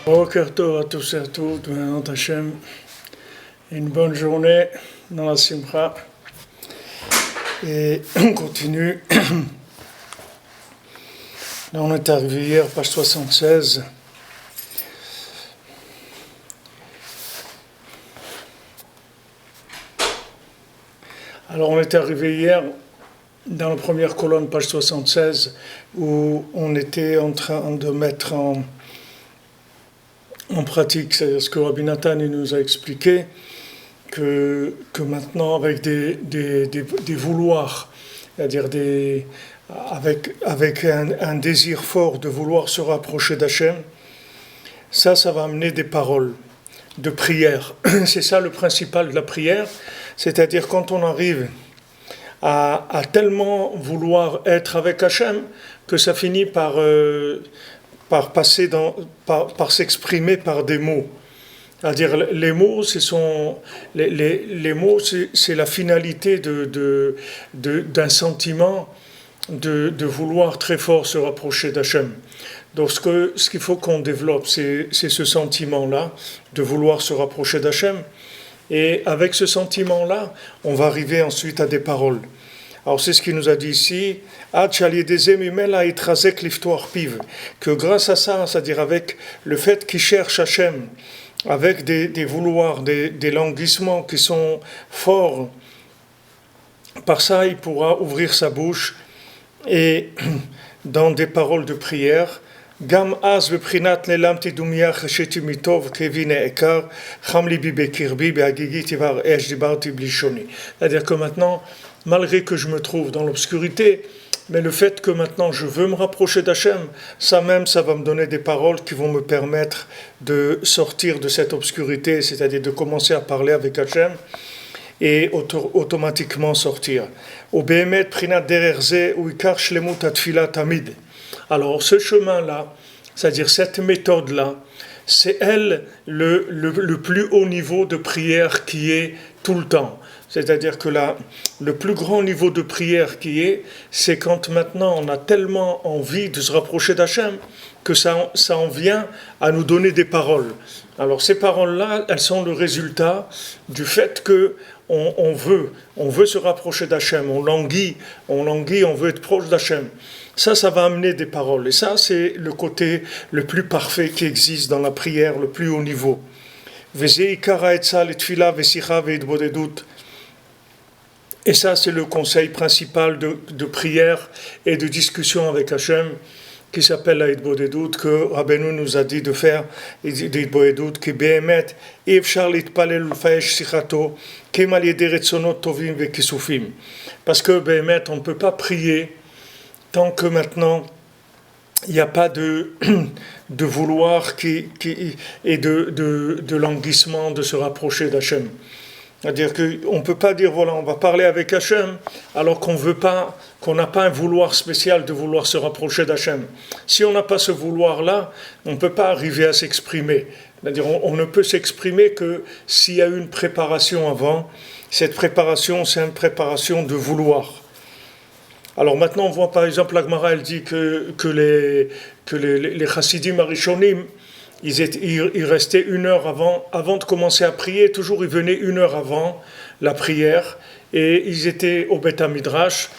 Boker Tov à tous et à toutes, Bénéant Hachem. Une bonne journée dans la Simcha. Et on continue. Là, on est arrivé hier, page 76. Alors, on est arrivé hier dans la première colonne, page 76, où on était en train de mettre en pratique, c'est ce que Rabbi Nathan nous a expliqué, que maintenant avec des vouloirs, c'est-à-dire avec un désir fort de vouloir se rapprocher d'Hachem, ça va amener des paroles de prière. C'est ça le principal de la prière, c'est-à-dire quand on arrive à tellement vouloir être avec Hachem que ça finit par s'exprimer par des mots. C'est-à-dire les mots, les mots, c'est la finalité d'un sentiment de vouloir très fort se rapprocher d'Hachem. Donc ce qu'il faut qu'on développe, c'est ce sentiment-là de vouloir se rapprocher d'Hachem. Et avec ce sentiment-là, on va arriver ensuite à des paroles. Alors c'est ce qu'il nous a dit ici, que grâce à ça, c'est-à-dire avec le fait qu'il cherche Hachem, avec des vouloirs, des languissements qui sont forts, par ça il pourra ouvrir sa bouche et dans des paroles de prière, c'est-à-dire que maintenant, malgré que je me trouve dans l'obscurité, mais le fait que maintenant je veux me rapprocher d'Hachem, ça va me donner des paroles qui vont me permettre de sortir de cette obscurité, c'est-à-dire de commencer à parler avec Hachem et automatiquement sortir. Alors ce chemin-là, c'est-à-dire cette méthode-là, c'est elle le plus haut niveau de prière qui est tout le temps. C'est-à-dire que le plus grand niveau de prière c'est quand maintenant on a tellement envie de se rapprocher d'Hachem que ça en vient à nous donner des paroles. Alors ces paroles-là, elles sont le résultat du fait que on veut se rapprocher d'Hachem, on languit, on veut être proche d'Hachem. Ça va amener des paroles. Et ça, c'est le côté le plus parfait qui existe dans la prière, le plus haut niveau. Et ça, c'est le conseil principal de prière et de discussion avec Hachem, qui s'appelle la Hitbodedut, que Rabbeinu nous a dit de faire, Hitbodedut, qui Behemet, Efshar litpalel ulfaesh sichato, kem al yedei retzonot tovim vekisufim. Parce que Behemet, on ne peut pas prier tant que maintenant il n'y a pas de vouloir et de languissement de se rapprocher d'Hachem. C'est-à-dire qu'on ne peut pas dire, voilà, on va parler avec Hachem, alors qu'on n'a pas un vouloir spécial de vouloir se rapprocher d'Hachem. Si on n'a pas ce vouloir-là, on ne peut pas arriver à s'exprimer. C'est-à-dire on ne peut s'exprimer que s'il y a eu une préparation avant. Cette préparation, c'est une préparation de vouloir. Alors maintenant, on voit par exemple, la Gemara, elle dit que les chassidim arishonim, ils restaient 1 heure avant de commencer à prier, toujours ils venaient 1 heure avant la prière, et ils étaient au Beth Midrash,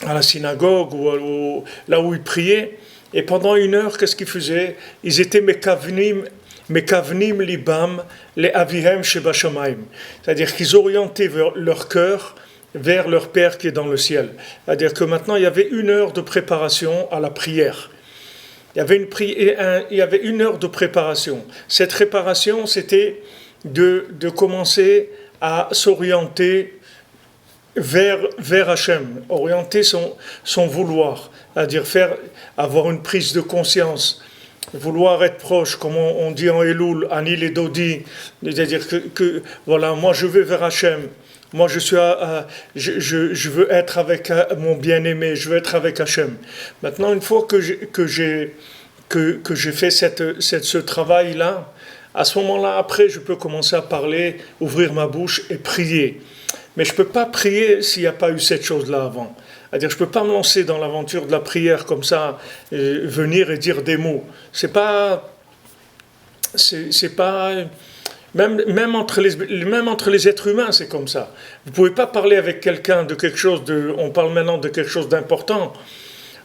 à la synagogue, ou là où ils priaient, et pendant 1 heure, qu'est-ce qu'ils faisaient? Ils étaient mekavnim libam le avihem sheba shamayim, c'est-à-dire qu'ils orientaient leur cœur vers leur Père qui est dans le ciel. C'est-à-dire que maintenant, il y avait 1 heure de préparation à la prière. Il y avait 1 heure de préparation. Cette préparation, c'était de commencer à s'orienter vers Hachem, orienter son vouloir, c'est-à-dire avoir une prise de conscience, vouloir être proche, comme on dit en Elul, Anil et Dodi, c'est-à-dire que voilà, moi je vais vers Hachem. Moi, je veux être avec mon bien-aimé, je veux être avec Hachem. Maintenant, une fois que j'ai fait ce travail-là, à ce moment-là, après, je peux commencer à parler, ouvrir ma bouche et prier. Mais je ne peux pas prier s'il n'y a pas eu cette chose-là avant. C'est-à-dire, je ne peux pas me lancer dans l'aventure de la prière comme ça, venir et dire des mots. C'est pas c'est pas même entre les êtres humains, c'est comme ça. Vous pouvez pas parler avec quelqu'un de quelque chose de. On parle maintenant de quelque chose d'important,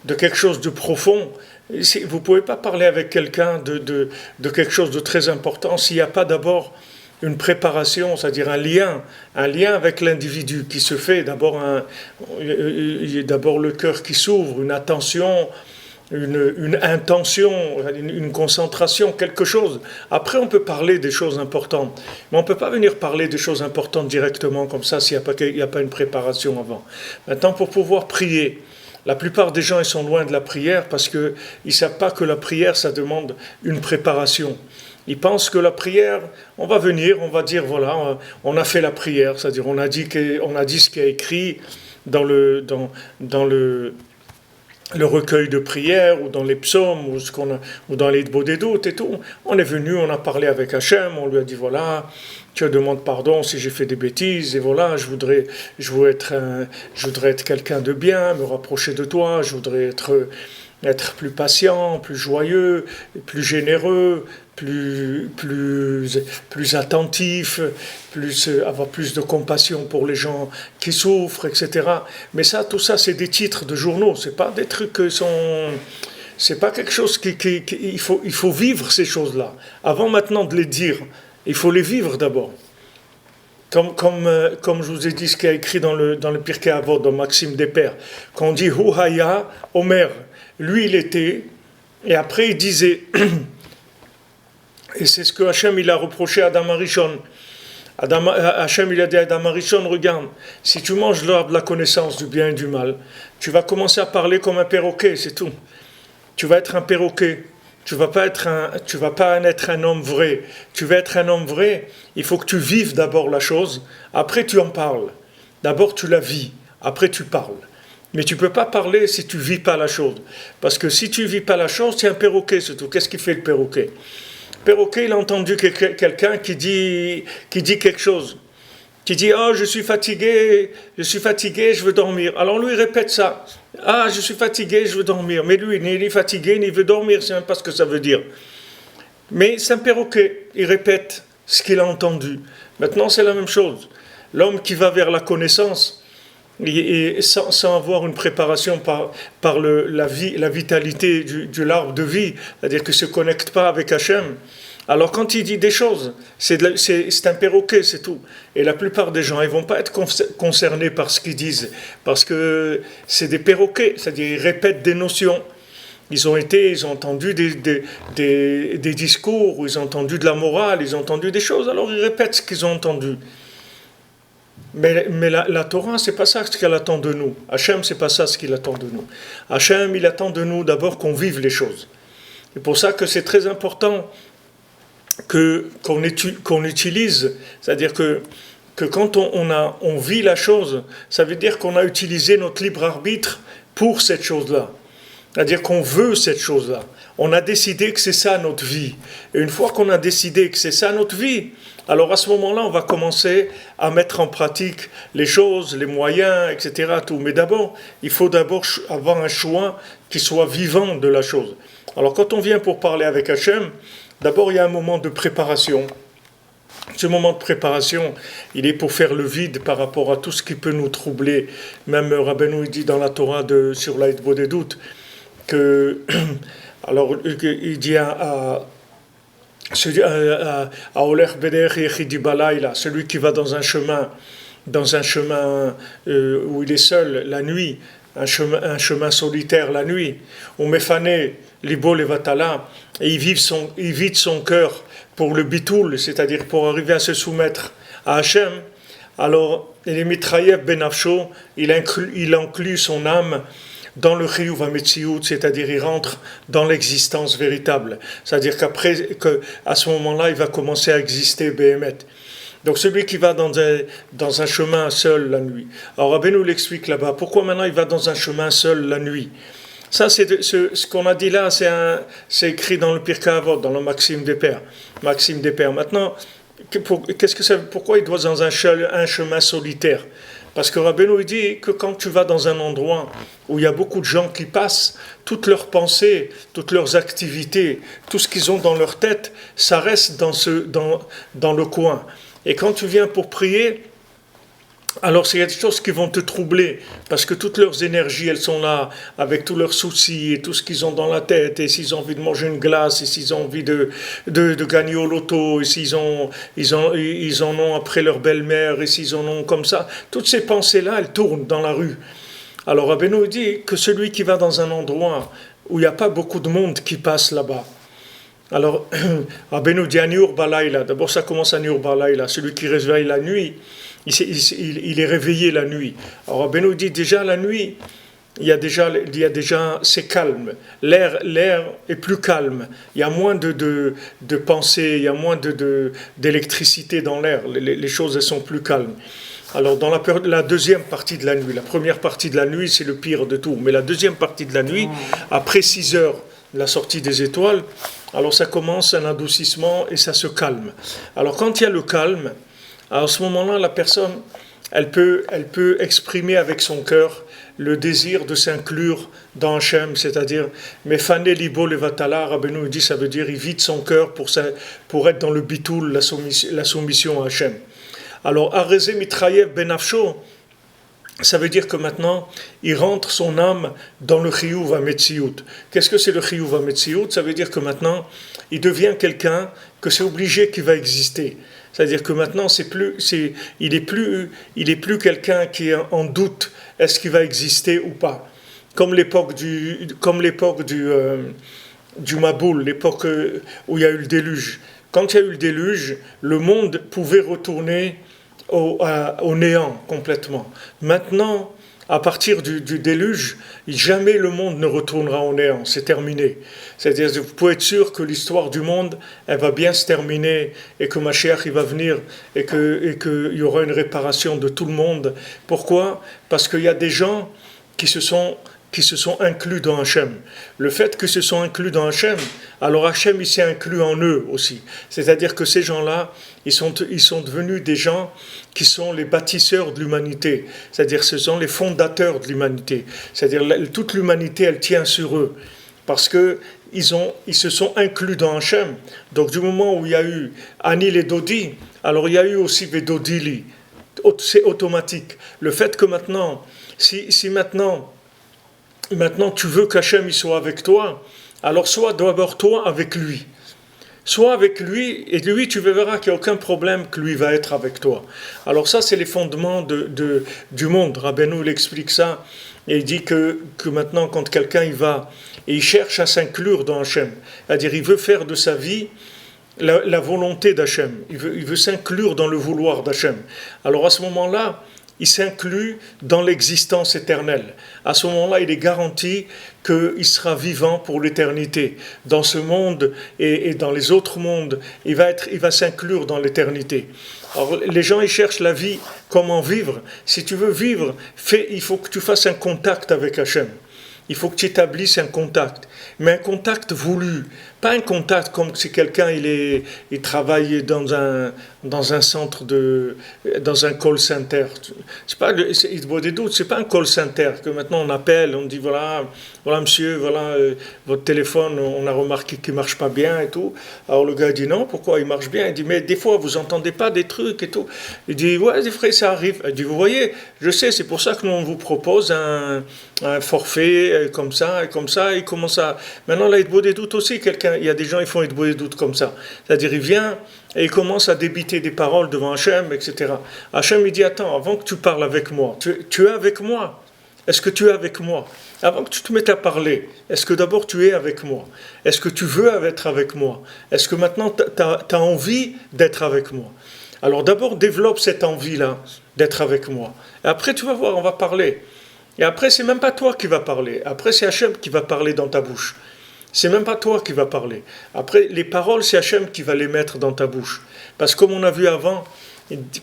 de quelque chose de profond. Vous pouvez pas parler avec quelqu'un de quelque chose de très important s'il n'y a pas d'abord une préparation, c'est-à-dire un lien avec l'individu qui se fait. D'abord le cœur qui s'ouvre, une attention, une intention, une concentration, quelque chose. Après, on peut parler des choses importantes, mais on ne peut pas venir parler des choses importantes directement comme ça s'il n'y a pas une préparation avant. Maintenant, pour pouvoir prier, la plupart des gens ils sont loin de la prière parce qu'ils ne savent pas que la prière, ça demande une préparation. Ils pensent que la prière, on va venir, on va dire, voilà, on a fait la prière, c'est-à-dire on a dit ce qui est écrit dans le recueil de prières, ou dans les psaumes, ou dans les Bodédoutes et tout. On est venu, on a parlé avec Hachem, on lui a dit, voilà, tu demandes pardon si j'ai fait des bêtises, et voilà, je voudrais être quelqu'un de bien, me rapprocher de toi, je voudrais être plus patient, plus joyeux, plus généreux, plus attentif, avoir plus de compassion pour les gens qui souffrent, etc. Mais ça, tout ça, c'est des titres de journaux. C'est pas des trucs c'est pas quelque chose il faut vivre ces choses-là. Avant maintenant de les dire, il faut les vivre d'abord. Comme je vous ai dit, ce qui est écrit dans le Pirkei Avot, dans Maxime des Pères, quand on dit Hu Haya Omer, lui il était, et après il disait, et c'est ce que Hachem il a reproché à Adam Arishon. Hachem il a dit à Adam Arishon, regarde, si tu manges l'arbre de la connaissance du bien et du mal, tu vas commencer à parler comme un perroquet, c'est tout. Tu vas être un perroquet. Tu vas pas être un homme vrai. Tu veux être un homme vrai, il faut que tu vives d'abord la chose, après tu en parles. D'abord tu la vis, après tu parles. Mais tu ne peux pas parler si tu ne vis pas la chose. Parce que si tu ne vis pas la chose, c'est un perroquet, c'est tout. Qu'est-ce qui fait le perroquet? Le perroquet, il a entendu quelqu'un qui dit quelque chose. Qui dit, oh, je suis fatigué, je veux dormir. Alors lui, il répète ça. Ah, je suis fatigué, je veux dormir. Mais lui, ni il est fatigué, ni il veut dormir, c'est même pas ce que ça veut dire. Mais c'est un perroquet, il répète ce qu'il a entendu. Maintenant, c'est la même chose. L'homme qui va vers la connaissance, et sans avoir une préparation par la vitalité de l'arbre de vie, c'est-à-dire qu'il ne se connecte pas avec Hachem. Alors quand il dit des choses, c'est un perroquet, c'est tout. Et la plupart des gens, ils ne vont pas être concernés par ce qu'ils disent, parce que c'est des perroquets, c'est-à-dire ils répètent des notions. Ils ont entendu des discours, ils ont entendu de la morale, ils ont entendu des choses, alors ils répètent ce qu'ils ont entendu. Mais la Torah, c'est pas ça ce qu'elle attend de nous. Hachem, c'est pas ça ce qu'il attend de nous. Hachem, il attend de nous d'abord qu'on vive les choses. C'est pour ça que c'est très important qu'on utilise, c'est-à-dire que quand on vit la chose, ça veut dire qu'on a utilisé notre libre arbitre pour cette chose-là. C'est-à-dire qu'on veut cette chose-là. On a décidé que c'est ça notre vie. Et une fois qu'on a décidé que c'est ça notre vie, alors à ce moment-là, on va commencer à mettre en pratique les choses, les moyens, etc. Tout. Mais d'abord, il faut d'abord avoir un choix qui soit vivant de la chose. Alors quand on vient pour parler avec Hachem, d'abord il y a un moment de préparation. Ce moment de préparation, il est pour faire le vide par rapport à tout ce qui peut nous troubler. Même Rabbeinu dit dans la Torah sur l'Aïd Bodédout que, alors il dit à Oler Beder Yechidi Balayla, celui qui va dans un chemin où il est seul la nuit, un chemin solitaire la nuit, où Mefane Libo Levatala, et il vide son cœur pour le bitoul, c'est-à-dire pour arriver à se soumettre à Hachem. Alors, les mitraïev benafsho, il inclut son âme dans le chiyuv hametziut, c'est-à-dire il rentre dans l'existence véritable. C'est-à-dire qu'à ce moment-là, il va commencer à exister Béhémet. Donc celui qui va dans un chemin seul la nuit. Alors Rabbeinu l'explique là-bas. Pourquoi maintenant il va dans un chemin seul la nuit? Ça, ce qu'on a dit là, c'est écrit dans le Pirkei Avot, dans le Maxime des Pères. Maxime des Pères. Maintenant, pourquoi il doit dans un chemin solitaire? Parce que Rabbeinu dit que quand tu vas dans un endroit où il y a beaucoup de gens qui passent, toutes leurs pensées, toutes leurs activités, tout ce qu'ils ont dans leur tête, ça reste dans le coin. Et quand tu viens pour prier, alors il y a des choses qui vont te troubler, parce que toutes leurs énergies, elles sont là, avec tous leurs soucis et tout ce qu'ils ont dans la tête, et s'ils ont envie de manger une glace, et s'ils ont envie de gagner au loto, et ils en ont après leur belle-mère, et s'ils en ont comme ça, toutes ces pensées-là, elles tournent dans la rue. Alors Rabbeinu dit que celui qui va dans un endroit où il n'y a pas beaucoup de monde qui passe là-bas, alors Rabbeinu dit à Niur Balaïla, d'abord ça commence à Niur Balaïla, celui qui réveille la nuit, il est réveillé la nuit. Alors Rabbeinu dit déjà la nuit, il y a déjà c'est calme, l'air est plus calme, il y a moins de pensées, il y a moins d'électricité dans l'air, les choses elles sont plus calmes. Alors dans la deuxième partie de la nuit, la première partie de la nuit c'est le pire de tout, mais la deuxième partie de la nuit, après 6 heures de la sortie des étoiles, alors ça commence un adoucissement et ça se calme. Alors quand il y a le calme, à ce moment-là la personne elle peut exprimer avec son cœur le désir de s'inclure dans Hachem, c'est-à-dire Mefane libo levatala, Rabbeinu dit, ça veut dire il vide son cœur pour être dans le bitoul, la soumission à Hachem. Alors Areze mitrayev benafsho, ça veut dire que maintenant, il rentre son âme dans le chiyuv hametziut. Qu'est-ce que c'est le chiyuv hametziut? Ça veut dire que maintenant, il devient quelqu'un que c'est obligé qu'il va exister. C'est-à-dire que maintenant, il est plus quelqu'un qui est en doute, est-ce qu'il va exister ou pas. Comme l'époque du Maboul, l'époque où il y a eu le déluge. Quand il y a eu le déluge, le monde pouvait retourner au néant complètement. Maintenant, à partir du déluge, jamais le monde ne retournera au néant, c'est terminé. C'est-à-dire, vous pouvez être sûr que l'histoire du monde, elle va bien se terminer et que Mashiach il va venir et qu'il y aura une réparation de tout le monde. Pourquoi? Parce qu'il y a des gens qui se sont inclus dans Hachem. Le fait qu'ils se sont inclus dans Hachem, alors Hachem il s'est inclus en eux aussi. C'est-à-dire que ces gens-là, ils sont devenus des gens qui sont les bâtisseurs de l'humanité. C'est-à-dire ce sont les fondateurs de l'humanité. C'est-à-dire toute l'humanité, elle tient sur eux. Parce que ils se sont inclus dans Hachem. Donc du moment où il y a eu Anil et Dodi, alors il y a eu aussi Vedodili. C'est automatique. Le fait que maintenant, si maintenant tu veux qu'Hachem il soit avec toi, alors sois d'abord toi avec lui. Sois avec lui, et lui tu verras qu'il n'y a aucun problème que lui va être avec toi. Alors ça c'est les fondements du monde. Rabbeinu il explique ça, et il dit que maintenant quand quelqu'un il va, et il cherche à s'inclure dans Hachem, c'est-à-dire il veut faire de sa vie la volonté d'Hachem, il veut s'inclure dans le vouloir d'Hachem. Alors à ce moment-là, il s'inclut dans l'existence éternelle. À ce moment-là, il est garanti qu'il sera vivant pour l'éternité. Dans ce monde et dans les autres mondes, il va s'inclure dans l'éternité. Alors, les gens, ils cherchent la vie, comment vivre. Si tu veux vivre, il faut que tu fasses un contact avec Hachem. Il faut que tu établisses un contact, mais un contact voulu, pas un contact comme si quelqu'un il travaille dans un centre dans un call center. C'est pas c'est pas un call center que maintenant on appelle, on dit voilà monsieur, voilà votre téléphone, on a remarqué qu'il marche pas bien et tout. Alors le gars dit non, pourquoi il marche bien? Il dit mais des fois vous entendez pas des trucs et tout. Il dit ouais des fois ça arrive. Il dit vous voyez, je sais, c'est pour ça que nous on vous propose un forfait comme ça, il commence à... Maintenant, là, il y a des doutes aussi, il y a des gens qui font des doutes comme ça. C'est-à-dire, il vient et il commence à débiter des paroles devant Hachem, etc. Hachem, il dit, attends, avant que tu parles avec moi, tu es avec moi? Est-ce que tu es avec moi? Avant que tu te mettes à parler, est-ce que d'abord tu es avec moi? Est-ce que tu veux être avec moi? Est-ce que maintenant, tu as envie d'être avec moi? Alors d'abord, développe cette envie-là d'être avec moi. Et après, tu vas voir, on va parler. Et après, c'est même pas toi qui vas parler. Après, c'est Hachem qui va parler dans ta bouche. C'est même pas toi qui va parler. Après, les paroles, c'est Hachem qui va les mettre dans ta bouche. Parce que comme on a vu avant,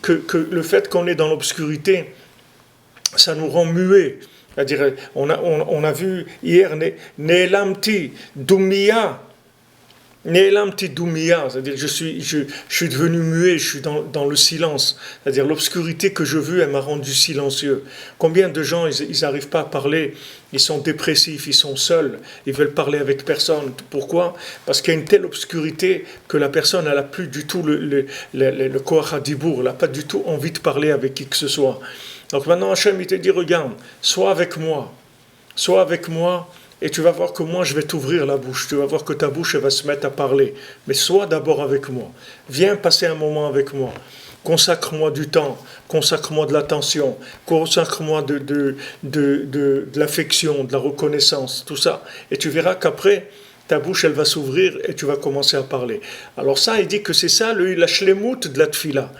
que le fait qu'on est dans l'obscurité, ça nous rend muets. C'est-à-dire, on a vu hier, Ne'elamti, Dumia. Ne'elam tidoumiya, c'est-à-dire je suis devenu muet, je suis dans le silence. C'est-à-dire l'obscurité que je veux, elle m'a rendu silencieux. Combien de gens, ils n'arrivent pas à parler, ils sont dépressifs, ils sont seuls, ils veulent parler avec personne. Pourquoi? Parce qu'il y a une telle obscurité que la personne, elle n'a plus du tout le koach hadibour, elle n'a pas du tout envie de parler avec qui que ce soit. Donc maintenant, Hachem, il te dit, regarde, sois avec moi, et tu vas voir que moi je vais t'ouvrir la bouche, tu vas voir que ta bouche elle va se mettre à parler. Mais sois d'abord avec moi, viens passer un moment avec moi, consacre-moi du temps, consacre-moi de l'attention, consacre-moi de l'affection, de la reconnaissance, tout ça. Et tu verras qu'après, ta bouche elle va s'ouvrir et tu vas commencer à parler. Alors ça, il dit que c'est ça la shlemout de la tfila.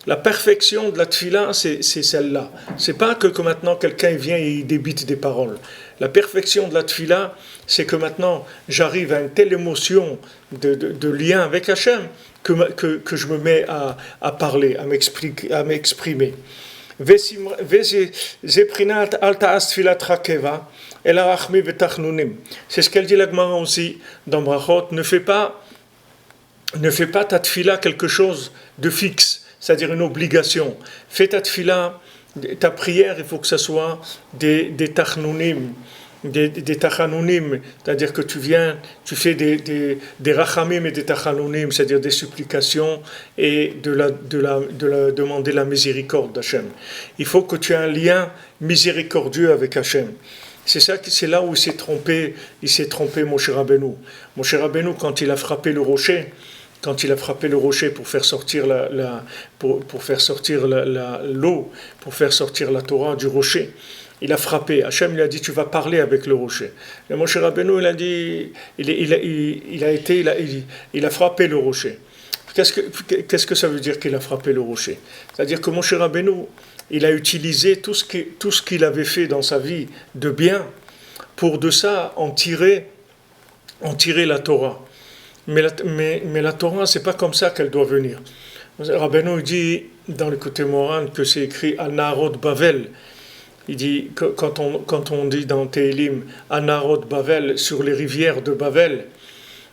La perfection de la tfila, c'est celle-là. C'est pas que maintenant quelqu'un vient et il débite des paroles. La perfection de la tfila, c'est que maintenant j'arrive à une telle émotion de lien avec Hachem que je me mets à parler, à m'exprimer. C'est ce qu'elle dit la Gemara aussi dans Brachot. Ne fais pas ta tfila quelque chose de fixe, c'est-à-dire une obligation. Fais ta tfila, ta prière, il faut que ce soit des tachnounim, des tachanounim, c'est-à-dire que tu fais des rachamim et des tachanounim, c'est-à-dire des supplications et de demander la miséricorde d'Hachem. Il faut que tu aies un lien miséricordieux avec Hachem. C'est là où il s'est trompé Moshe Rabbeinu. Moshe Rabbeinu, quand il a frappé le rocher pour faire sortir pour faire sortir l'eau, pour faire sortir la Torah du rocher, il a frappé. Hachem lui a dit, tu vas parler avec le rocher. Et Moshe Rabbeinu, il a dit, il a frappé le rocher. Qu'est-ce que ça veut dire qu'il a frappé le rocher? C'est-à-dire que Moshe Rabbeinu, il a utilisé tout ce qu'il avait fait dans sa vie de bien pour de ça en tirer la Torah. Mais la Torah, c'est pas comme ça qu'elle doit venir. Rabbeinu dit dans le côté moral que c'est écrit à Narod Bavel. Il dit quand on dit dans Tehillim à Narod Bavel, sur les rivières de Bavel,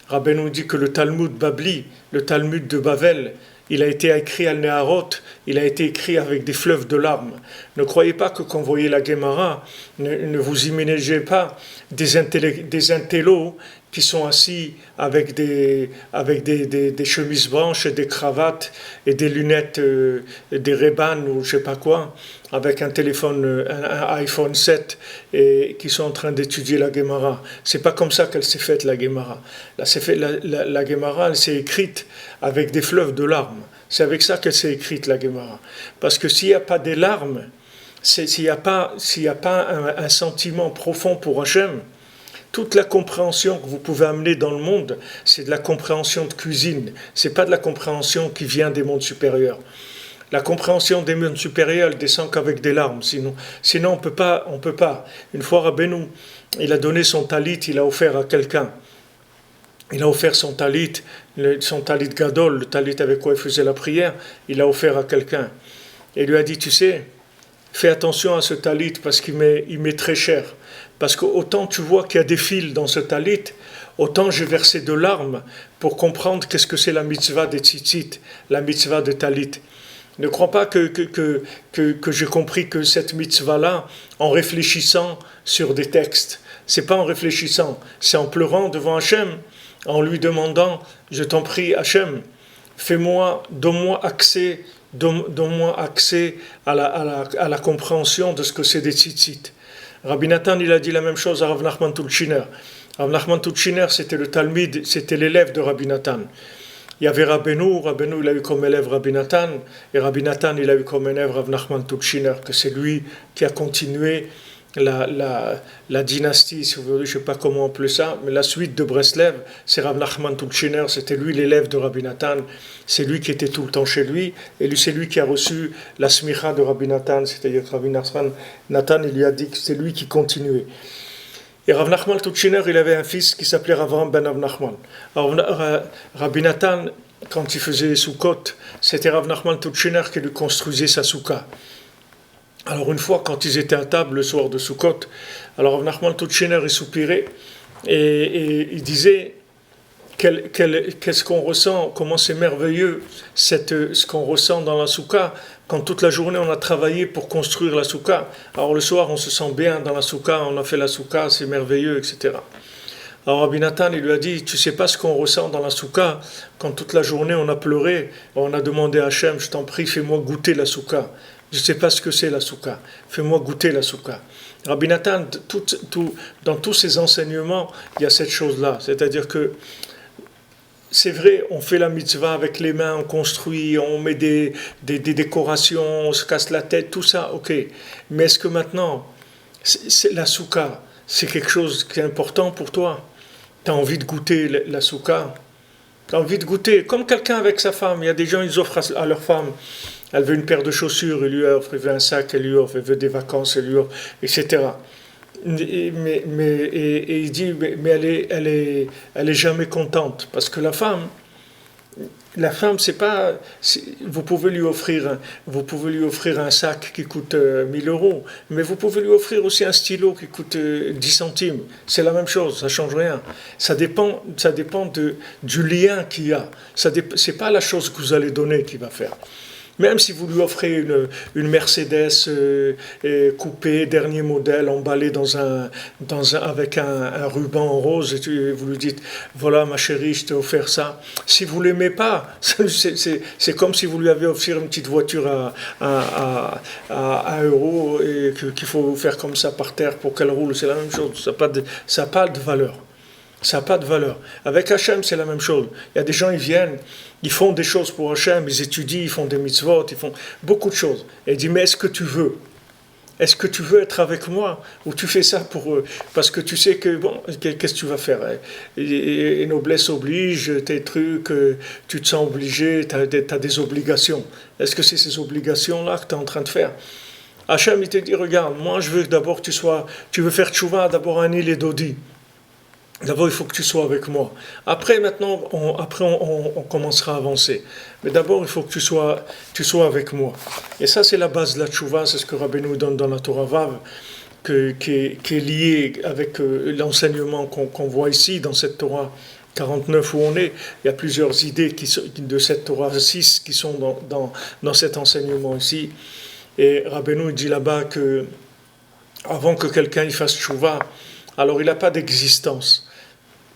Rabbeinu dit que le Talmud Babli, le Talmud de Bavel, il a été écrit à Neharot, il a été écrit avec des fleuves de larmes. Ne croyez pas que quand vous voyez la Gemara, ne vous imaginez pas des intellos qui sont assis avec des chemises blanches et des cravates et des lunettes, des Ray-Ban ou je sais pas quoi, avec un téléphone, un iPhone 7 et qui sont en train d'étudier la Gemara. C'est pas comme ça qu'elle s'est faite la Gemara. La Gemara, elle s'est écrite avec des fleuves de larmes. C'est avec ça qu'elle s'est écrite la Gemara. Parce que s'il n'y a pas des larmes, s'il n'y a pas un sentiment profond pour Hachem, toute la compréhension que vous pouvez amener dans le monde, c'est de la compréhension de cuisine. C'est pas de la compréhension qui vient des mondes supérieurs. La compréhension des mondes supérieurs, elle descend qu'avec des larmes. Sinon, on peut pas. Une fois, Rabbeinu, il a donné son talit, il a offert à quelqu'un. Il a offert son talit gadol, le talit avec quoi il faisait la prière, il a offert à quelqu'un. Et il lui a dit, tu sais, fais attention à ce talit parce qu'il m'est très cher. Parce qu'autant tu vois qu'il y a des fils dans ce talit, autant j'ai versé de larmes pour comprendre qu'est-ce que c'est la mitzvah des tzitzit, la mitzvah de talit. Ne crois pas que j'ai compris que cette mitzvah-là en réfléchissant sur des textes. C'est pas en réfléchissant, c'est en pleurant devant Hachem, en lui demandant, je t'en prie Hachem, donne-moi accès à la compréhension de ce que c'est des tzitzit. Rabbi Nathan, il a dit la même chose à Rav Nachman Tulchiner. Rav Nachman Tulchiner, c'était le Talmid, c'était l'élève de Rabbi Nathan. Il y avait Rabbeinu, il a eu comme élève Rabbi Nathan, et Rabbi Nathan, il a eu comme élève Rav Nachman Tulchiner, que c'est lui qui a continué la dynastie, si vous voulez, je ne sais pas comment on appelle ça, mais la suite de Breslev, c'est Rav Nachman Tulchiner, c'était lui l'élève de Rabbi Nathan, c'est lui qui était tout le temps chez lui, et c'est lui qui a reçu la smicha de Rabbi Nathan, c'est-à-dire que Rabbi Nathan, il lui a dit que c'est lui qui continuait. Et Rav Nachman Tulchiner, il avait un fils qui s'appelait Avram ben Rav Nachman. Alors, Rabbi Nathan, quand il faisait les Sukkot, c'était Rav Nachman Tulchiner qui lui construisait sa soukha. Alors une fois, quand ils étaient à table le soir de Sukkot, alors Rav Nachman Tulchiner, il soupirait et il disait, qu'est-ce qu'on ressent, comment c'est merveilleux ce qu'on ressent dans la soukha, quand toute la journée on a travaillé pour construire la soukha. Alors le soir on se sent bien dans la soukha, on a fait la soukha, c'est merveilleux, etc. Alors Rabbi Nathan, il lui a dit, tu sais pas ce qu'on ressent dans la soukha, quand toute la journée on a pleuré, on a demandé à Hachem, je t'en prie, fais-moi goûter la soukha. Je ne sais pas ce que c'est la soukha, fais-moi goûter la soukha. Rabbi Nathan, dans tous ses enseignements, il y a cette chose-là, c'est-à-dire que c'est vrai, on fait la mitzvah avec les mains, on construit, on met des décorations, on se casse la tête, tout ça, ok. Mais est-ce que maintenant, c'est la soukha, c'est quelque chose qui est important pour toi? Tu as envie de goûter la soukha? Tu as envie de goûter, comme quelqu'un avec sa femme. Il y a des gens, ils offrent à leur femme. Elle veut une paire de chaussures, il lui offre, il veut un sac, elle lui offre, elle veut des vacances, elle lui offre, etc. Et il dit, mais elle est jamais contente. Parce que la femme, c'est pas. Vous pouvez lui offrir un sac qui coûte 1000 euros, mais vous pouvez lui offrir aussi un stylo qui coûte 10 centimes. C'est la même chose, ça change rien. Ça dépend du lien qu'il y a. C'est pas la chose que vous allez donner qui va faire. Même si vous lui offrez une Mercedes coupée, dernier modèle, emballée avec un ruban rose, et vous lui dites, voilà ma chérie, je t'ai offert ça. Si vous ne l'aimez pas, c'est comme si vous lui avez offert une petite voiture à 1 euro et qu'il faut faire comme ça par terre pour qu'elle roule. C'est la même chose, ça n'a pas de valeur. Ça n'a pas de valeur. Avec Hachem, c'est la même chose. Il y a des gens, ils viennent, ils font des choses pour Hachem, ils étudient, ils font des mitzvot, ils font beaucoup de choses. Et il dit, mais est-ce que tu veux? Est-ce que tu veux être avec moi? Ou tu fais ça pour eux? Parce que tu sais que, bon, qu'est-ce que tu vas faire? Et noblesse oblige, tes trucs, tu te sens obligé, tu as des obligations. Est-ce que c'est ces obligations-là que tu es en train de faire? Hachem, il te dit, regarde, moi, je veux que d'abord tu veux faire tchouva, d'abord un île et Dodi. D'abord, il faut que tu sois avec moi. Après, maintenant, on commencera à avancer. Mais d'abord, il faut que tu sois avec moi. Et ça, c'est la base de la tchouva, c'est ce que Rabbeinu nous donne dans la Torah Vav, qui est lié avec l'enseignement qu'on voit ici, dans cette Torah 49 où on est. Il y a plusieurs idées de cette Torah 6 qui sont dans cet enseignement ici. Et Rabbeinu dit là-bas que avant que quelqu'un y fasse tchouva, alors il n'a pas d'existence.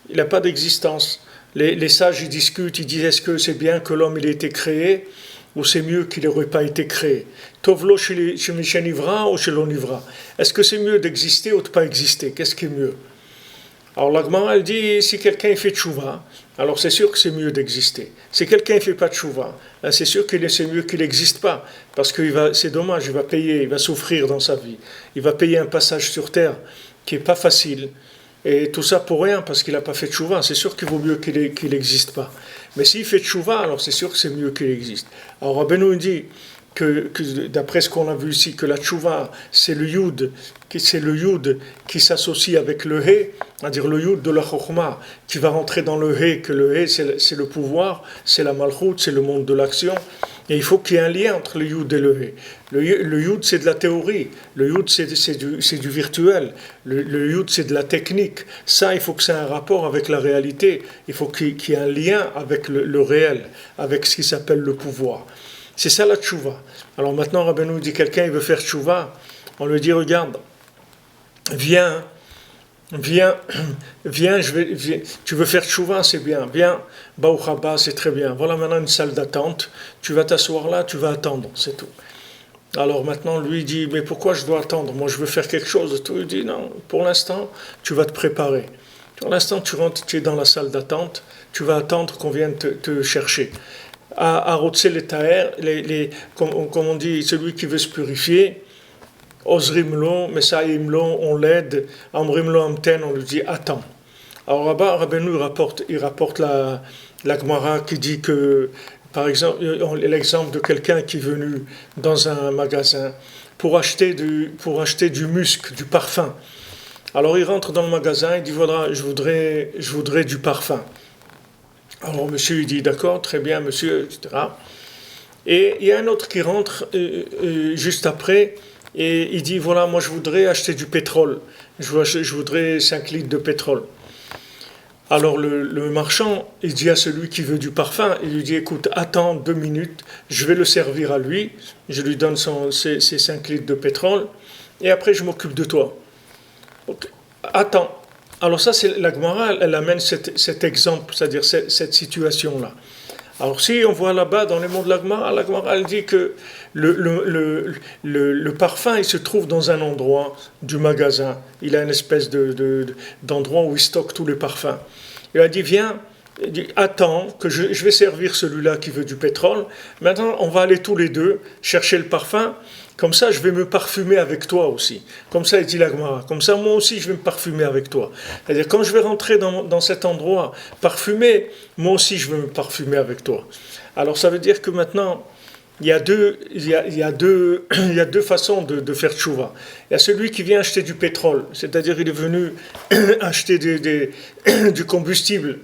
Il n'a pas d'existence. Les sages, ils discutent, ils disent, est-ce que c'est bien que l'homme il ait été créé ou c'est mieux qu'il n'aurait pas été créé? Tovlo chez Mishenivra ou chez l'onivra? Est-ce que c'est mieux d'exister ou de ne pas exister? Qu'est-ce qui est mieux? Alors la Gemara, elle dit, si quelqu'un fait tchouva, alors c'est sûr que c'est mieux d'exister. Si quelqu'un ne fait pas tchouva, c'est sûr que c'est mieux qu'il n'existe pas. Parce que c'est dommage, il va payer, il va souffrir dans sa vie. Il va payer un passage sur terre qui n'est pas facile. Et tout ça pour rien, parce qu'il n'a pas fait tchouva. C'est sûr qu'il vaut mieux qu'il n'existe pas. Mais s'il fait tchouva, alors c'est sûr que c'est mieux qu'il existe. Alors Rabbeinu dit que d'après ce qu'on a vu ici, que la tchouva, c'est le yud qui s'associe avec le hé, c'est-à-dire le yud de la chokhma, qui va rentrer dans le hé, que le hé, c'est le pouvoir, c'est la malchoute, c'est le monde de l'action. Et il faut qu'il y ait un lien entre le yud et le hé. Le yud, c'est de la théorie. Le yud, c'est du virtuel. Le yud, c'est de la technique. Ça, il faut que ça ait un rapport avec la réalité. Il faut qu'il y ait un lien avec le réel, avec ce qui s'appelle le pouvoir. C'est ça la tchouva. Alors maintenant, Rabbeinu dit, quelqu'un il veut faire tchouva, on lui dit, regarde, viens, tu veux faire tchouva, c'est bien, viens, Baruch Haba, c'est très bien. Voilà maintenant une salle d'attente, tu vas t'asseoir là, tu vas attendre, c'est tout. Alors maintenant, lui dit, mais pourquoi je dois attendre? Moi, je veux faire quelque chose. Il dit, non, pour l'instant, tu vas te préparer. Pour l'instant, tu rentres, tu es dans la salle d'attente, tu vas attendre qu'on vienne te chercher. À Rotzel et Taher, comme on dit, celui qui veut se purifier, Ozrimlo, Messaïmlo, on l'aide, Amrimlo Amten, on lui dit attends. Alors là-bas, Rabbeinu il rapporte la Gemara qui dit que, par exemple, l'exemple de quelqu'un qui est venu dans un magasin pour acheter du musc, du parfum. Alors il rentre dans le magasin, il dit voilà, je voudrais du parfum. Alors monsieur il dit d'accord, très bien monsieur, etc. Et il y a un autre qui rentre juste après et il dit voilà, moi je voudrais acheter du pétrole, je voudrais 5 litres de pétrole. Alors le marchand, il dit à celui qui veut du parfum, il lui dit, écoute, attends 2 minutes, je vais le servir à lui, je lui donne ses 5 litres de pétrole, et après je m'occupe de toi. Donc, attends. Alors ça, c'est la Gemara, elle amène cet exemple, c'est-à-dire cette situation-là. Alors si on voit là-bas dans les mots de la Gemara, elle dit que le parfum, il se trouve dans un endroit du magasin. Il a une espèce d'endroit où il stocke tous les parfums. Il a dit, viens, il dit, attends, que je vais servir celui-là qui veut du pétrole. Maintenant, on va aller tous les deux chercher le parfum. Comme ça, je vais me parfumer avec toi aussi. Comme ça, il dit la Gemara. Comme ça, moi aussi, je vais me parfumer avec toi. C'est-à-dire, quand je vais rentrer dans cet endroit parfumé, moi aussi, je vais me parfumer avec toi. Alors, ça veut dire que maintenant, il y a deux façons de faire tchouva. Il y a celui qui vient acheter du pétrole, c'est-à-dire, il est venu acheter du combustible.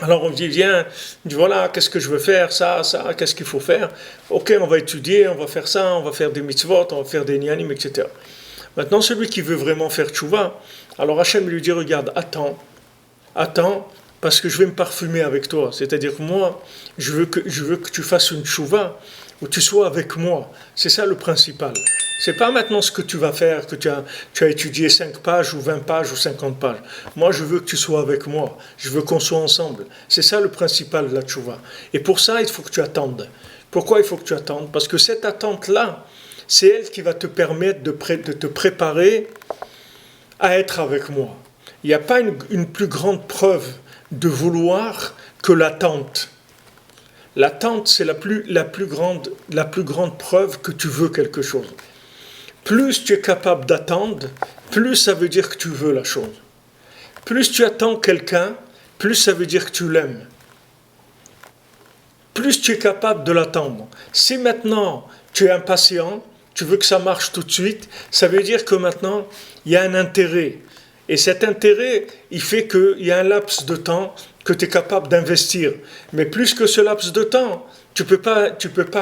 Alors on dit, viens, on dit, voilà, qu'est-ce que je veux faire, ça, qu'est-ce qu'il faut faire. Ok, on va étudier, on va faire ça, on va faire des mitzvot, on va faire des nianim, etc. Maintenant, celui qui veut vraiment faire tchouva, alors Hachem lui dit, regarde, attends, parce que je vais me parfumer avec toi. C'est-à-dire que moi, je veux que tu fasses une tchouva, où tu sois avec moi. C'est ça le principal. C'est pas maintenant ce que tu vas faire, que tu as étudié 5 pages ou 20 pages ou 50 pages. Moi, je veux que tu sois avec moi. Je veux qu'on soit ensemble. C'est ça le principal de la tchouva. Et pour ça, il faut que tu attendes. Pourquoi il faut que tu attendes? Parce que cette attente-là, c'est elle qui va te permettre de te préparer à être avec moi. Il n'y a pas une plus grande preuve de vouloir que l'attente. L'attente, c'est la plus grande preuve que tu veux quelque chose. Plus tu es capable d'attendre, plus ça veut dire que tu veux la chose. Plus tu attends quelqu'un, plus ça veut dire que tu l'aimes. Plus tu es capable de l'attendre. Si maintenant tu es impatient, tu veux que ça marche tout de suite, ça veut dire que maintenant il y a un intérêt. Et cet intérêt, il fait qu'il y a un laps de temps que tu es capable d'investir. Mais plus que ce laps de temps, tu peux pas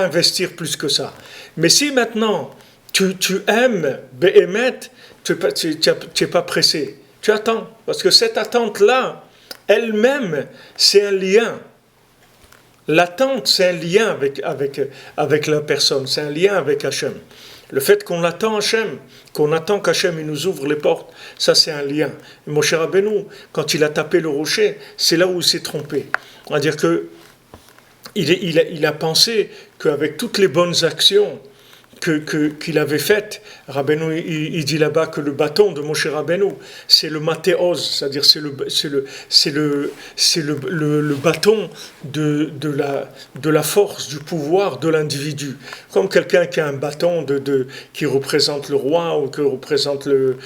investir plus que ça. Mais si maintenant tu aimes Béhémet, tu n'es pas pressé. Tu attends. Parce que cette attente-là, elle-même, c'est un lien. L'attente, c'est un lien avec la personne. C'est un lien avec Hachem. Le fait qu'on attend Hachem, qu'on attend qu'Hachem il nous ouvre les portes, ça c'est un lien. Et Moshe Rabbeinu, quand il a tapé le rocher, c'est là où il s'est trompé. C'est-à-dire qu'il a pensé qu'avec toutes les bonnes actions qu'il avait faites, Rabbeinu, il dit là-bas que le bâton de Moshe Rabbeinu, c'est le mathéos, c'est-à-dire c'est le bâton de la force, du pouvoir de l'individu. Comme quelqu'un qui a un bâton qui représente le roi ou qui représente le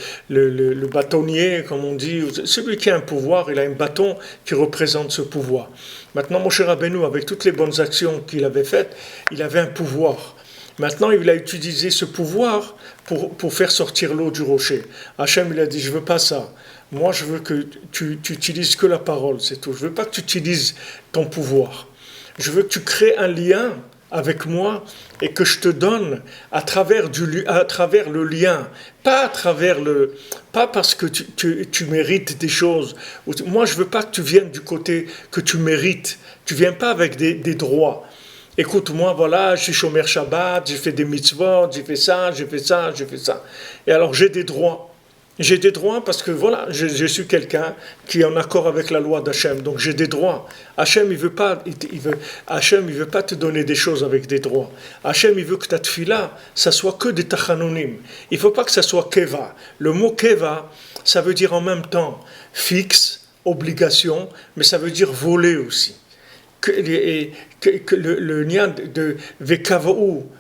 bâtonnier, comme on dit. Celui qui a un pouvoir, il a un bâton qui représente ce pouvoir. Maintenant, Moshe Rabbeinu, avec toutes les bonnes actions qu'il avait faites, il avait un pouvoir. Maintenant, il a utilisé ce pouvoir pour faire sortir l'eau du rocher. Hachem, il a dit, je veux pas ça. Moi, je veux que tu utilises que la parole, c'est tout. Je veux pas que tu utilises ton pouvoir. Je veux que tu crées un lien avec moi et que je te donne à travers le lien, pas parce que tu mérites des choses. Moi, je veux pas que tu viennes du côté que tu mérites. Tu viens pas avec des droits. Écoute, moi, voilà, je suis Shomer Shabbat, j'ai fait des mitzvot, j'ai fait ça. Et alors, j'ai des droits. J'ai des droits parce que, voilà, je suis quelqu'un qui est en accord avec la loi d'Hachem. Donc, j'ai des droits. Hachem, il veut pas te donner des choses avec des droits. Hachem, il veut que ta tfila, ça soit que des tachanonim. Il faut pas que ça soit keva. Le mot keva, ça veut dire en même temps fixe, obligation, mais ça veut dire voler aussi. Que le lien de Vekavou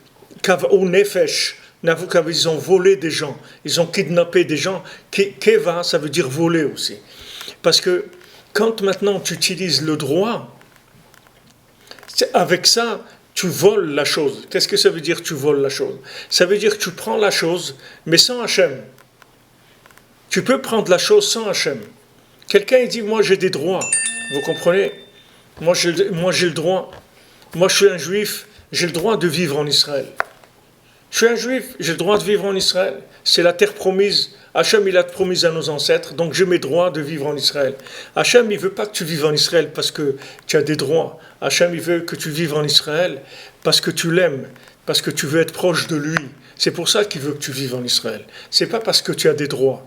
Nefesh, ils ont volé des gens, ils ont kidnappé des gens. Keva, ça veut dire voler aussi. Parce que quand maintenant tu utilises le droit, avec ça, tu voles la chose. Qu'est-ce que ça veut dire tu voles la chose? Ça veut dire que tu prends la chose, mais sans Hachem. Tu peux prendre la chose sans Hachem. Quelqu'un il dit, moi j'ai des droits. Vous comprenez? Moi j'ai le droit. Moi je suis un juif, j'ai le droit de vivre en Israël. Je suis un juif, j'ai le droit de vivre en Israël. C'est la terre promise. Hachem, il a promis à nos ancêtres, donc j'ai mes droits de vivre en Israël. Hachem, il veut pas que tu vives en Israël parce que tu as des droits. Hachem, il veut que tu vives en Israël parce que tu l'aimes, parce que tu veux être proche de lui. C'est pour ça qu'il veut que tu vives en Israël. C'est pas parce que tu as des droits.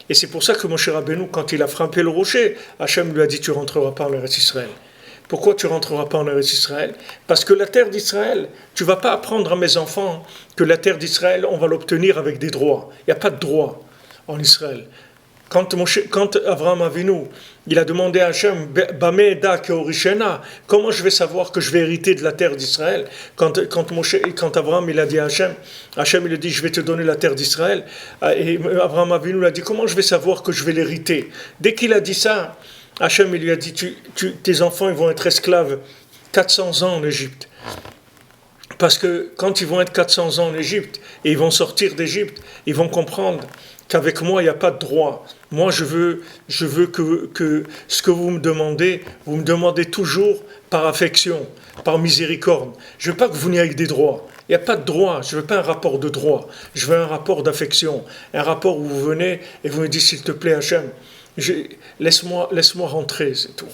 Et c'est pour ça que Moshe Rabbeinu, quand il a frappé le rocher, Hachem lui a dit, tu rentreras pas en Eretz Israël. Pourquoi tu rentreras pas en Eretz Israël? Parce que la terre d'Israël, tu vas pas apprendre à mes enfants que la terre d'Israël, on va l'obtenir avec des droits. Il n'y a pas de droits en Israël. Quand Abraham Avinu, il a demandé à Hachem, comment je vais savoir que je vais hériter de la terre d'Israël? Quand Abraham il a dit à Hachem il a dit, je vais te donner la terre d'Israël. Et Abraham Avinu il a dit, comment je vais savoir que je vais l'hériter? Dès qu'il a dit ça, Hachem il lui a dit, tes enfants ils vont être esclaves 400 ans en Égypte. Parce que quand ils vont être 400 ans en Égypte, et ils vont sortir d'Égypte, ils vont comprendre qu'avec moi, il n'y a pas de droit. Moi, je veux que ce que vous me demandez toujours par affection, par miséricorde. Je ne veux pas que vous veniez avec des droits. Il n'y a pas de droit. Je ne veux pas un rapport de droit. Je veux un rapport d'affection. Un rapport où vous venez et vous me dites, s'il te plaît, Hachem, laisse-moi rentrer, c'est tout.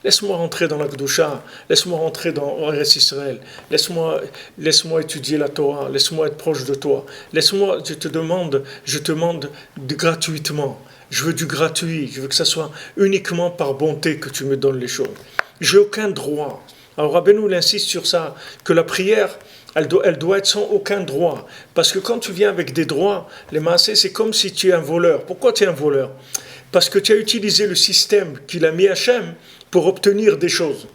Laisse-moi rentrer dans la Kedusha, laisse-moi rentrer dans Eretz Israël, laisse-moi étudier la Torah, laisse-moi être proche de toi, je te demande gratuitement, je veux du gratuit, je veux que ça soit uniquement par bonté que tu me donnes les choses. J'ai aucun droit. Alors Rabbeinu il insiste sur ça, que la prière, elle doit être sans aucun droit, parce que quand tu viens avec des droits, les maasés, c'est comme si tu es un voleur. Pourquoi tu es un voleur? Parce que tu as utilisé le système qu'il a mis Hachem pour obtenir des choses.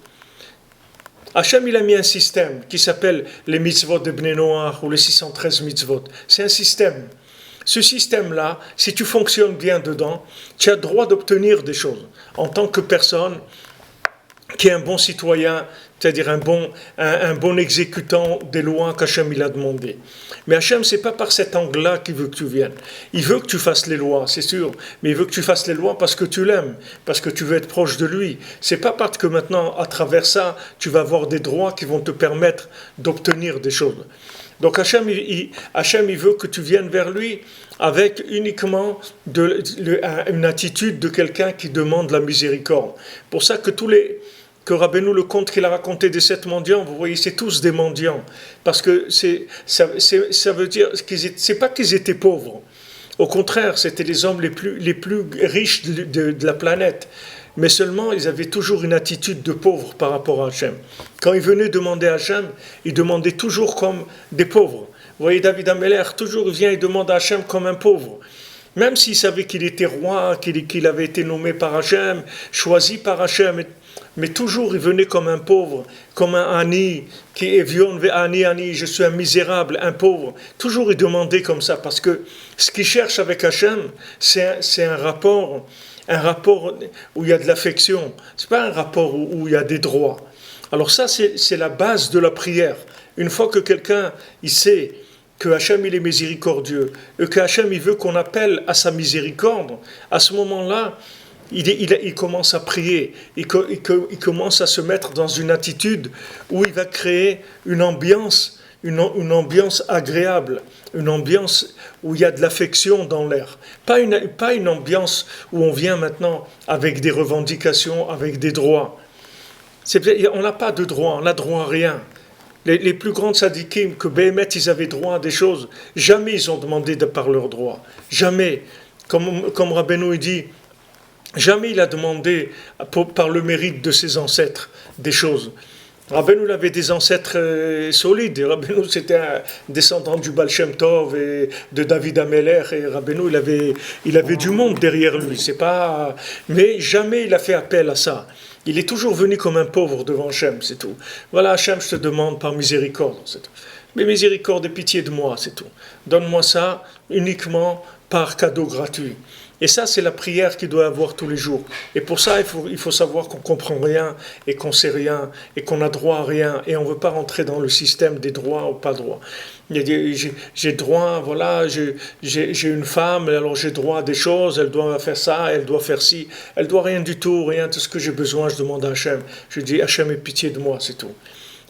Hachem, il a mis un système qui s'appelle les mitzvot de Bnei Noach ou les 613 mitzvot. C'est un système. Ce système-là, si tu fonctionnes bien dedans, tu as le droit d'obtenir des choses. En tant que personne qui est un bon citoyen, c'est-à-dire un bon exécutant des lois qu'Hachem il a demandé. Mais Hachem, c'est pas par cet angle-là qu'il veut que tu viennes. Il veut que tu fasses les lois, c'est sûr, mais il veut que tu fasses les lois parce que tu l'aimes, parce que tu veux être proche de lui. C'est pas parce que maintenant, à travers ça, tu vas avoir des droits qui vont te permettre d'obtenir des choses. Donc Hachem, il veut que tu viennes vers lui avec uniquement une attitude de quelqu'un qui demande la miséricorde. Pour ça que Rabbeinu, le conte qu'il a raconté des 7 mendiants, vous voyez, c'est tous des mendiants. Parce que ça veut dire, c'est pas qu'ils étaient pauvres. Au contraire, c'était les hommes les plus riches de la planète. Mais seulement, ils avaient toujours une attitude de pauvre par rapport à Hachem. Quand ils venaient demander à Hachem, ils demandaient toujours comme des pauvres. Vous voyez, David Ameller, toujours il vient et demande à Hachem comme un pauvre. Même s'il savait qu'il était roi, qu'il avait été nommé par Hachem, choisi par Hachem, mais toujours il venait comme un pauvre, comme un ani, qui est vion ve ani, je suis un misérable, un pauvre. Toujours il demandait comme ça, parce que ce qu'il cherche avec Hachem, c'est un rapport où il y a de l'affection. C'est pas un rapport où il y a des droits. Alors ça, c'est la base de la prière. Une fois que quelqu'un, il sait que Hachem il est miséricordieux, et que Hachem il veut qu'on appelle à sa miséricorde, à ce moment-là, il commence à prier, il commence à se mettre dans une attitude où il va créer une ambiance agréable, une ambiance où il y a de l'affection dans l'air. Pas une ambiance où on vient maintenant avec des revendications, avec des droits. On n'a pas de droit, on n'a droit à rien. Les plus grands tzadikim, que Béhémet, ils avaient droit à des choses, jamais ils ont demandé de par leurs droits. Jamais. Comme Rabbeinu dit, jamais il a demandé par le mérite de ses ancêtres des choses. Rabbeinu avait des ancêtres solides. Rabbeinu c'était un descendant du Baal Shem Tov et de David Ameller. Et Rabbeinu il avait du monde derrière lui. Mais jamais il a fait appel à ça. Il est toujours venu comme un pauvre devant Hachem, c'est tout. Voilà, Hachem, je te demande par miséricorde, c'est tout. Mais miséricorde et pitié de moi, c'est tout. Donne-moi ça uniquement par cadeau gratuit. Et ça, c'est la prière qu'il doit avoir tous les jours. Et pour ça, il faut savoir qu'on ne comprend rien et qu'on ne sait rien et qu'on a droit à rien. Et on ne veut pas rentrer dans le système des droits ou pas droits. J'ai droit, voilà, j'ai une femme, alors j'ai droit à des choses, elle doit faire ça, elle doit faire ci. Elle doit rien du tout, rien de ce que j'ai besoin, je demande à Hachem. Je dis, Hachem, aie pitié de moi, c'est tout.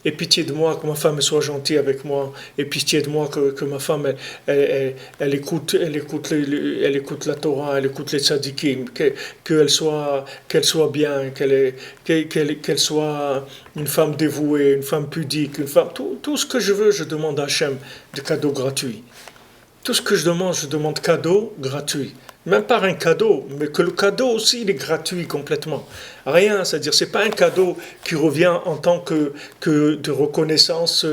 et pitié de moi que ma femme soit gentille avec moi, et pitié de moi que ma femme elle écoute elle écoute la Torah, elle écoute les tzadikim, qu'elle soit bien, qu'elle soit une femme dévouée, une femme pudique, une femme tout ce que je veux, je demande à Hachem de cadeaux gratuits. Tout ce que je demande cadeau gratuit. Même pas un cadeau, mais que le cadeau aussi, il est gratuit complètement. Rien, c'est-à-dire, c'est pas un cadeau qui revient en tant que de reconnaissance.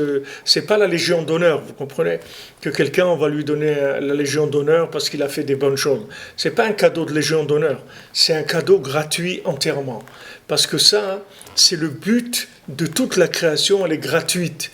C'est pas la Légion d'honneur, vous comprenez? Que quelqu'un, on va lui donner la Légion d'honneur parce qu'il a fait des bonnes choses. C'est pas un cadeau de Légion d'honneur, c'est un cadeau gratuit entièrement. Parce que ça, c'est le but de toute la création, elle est gratuite.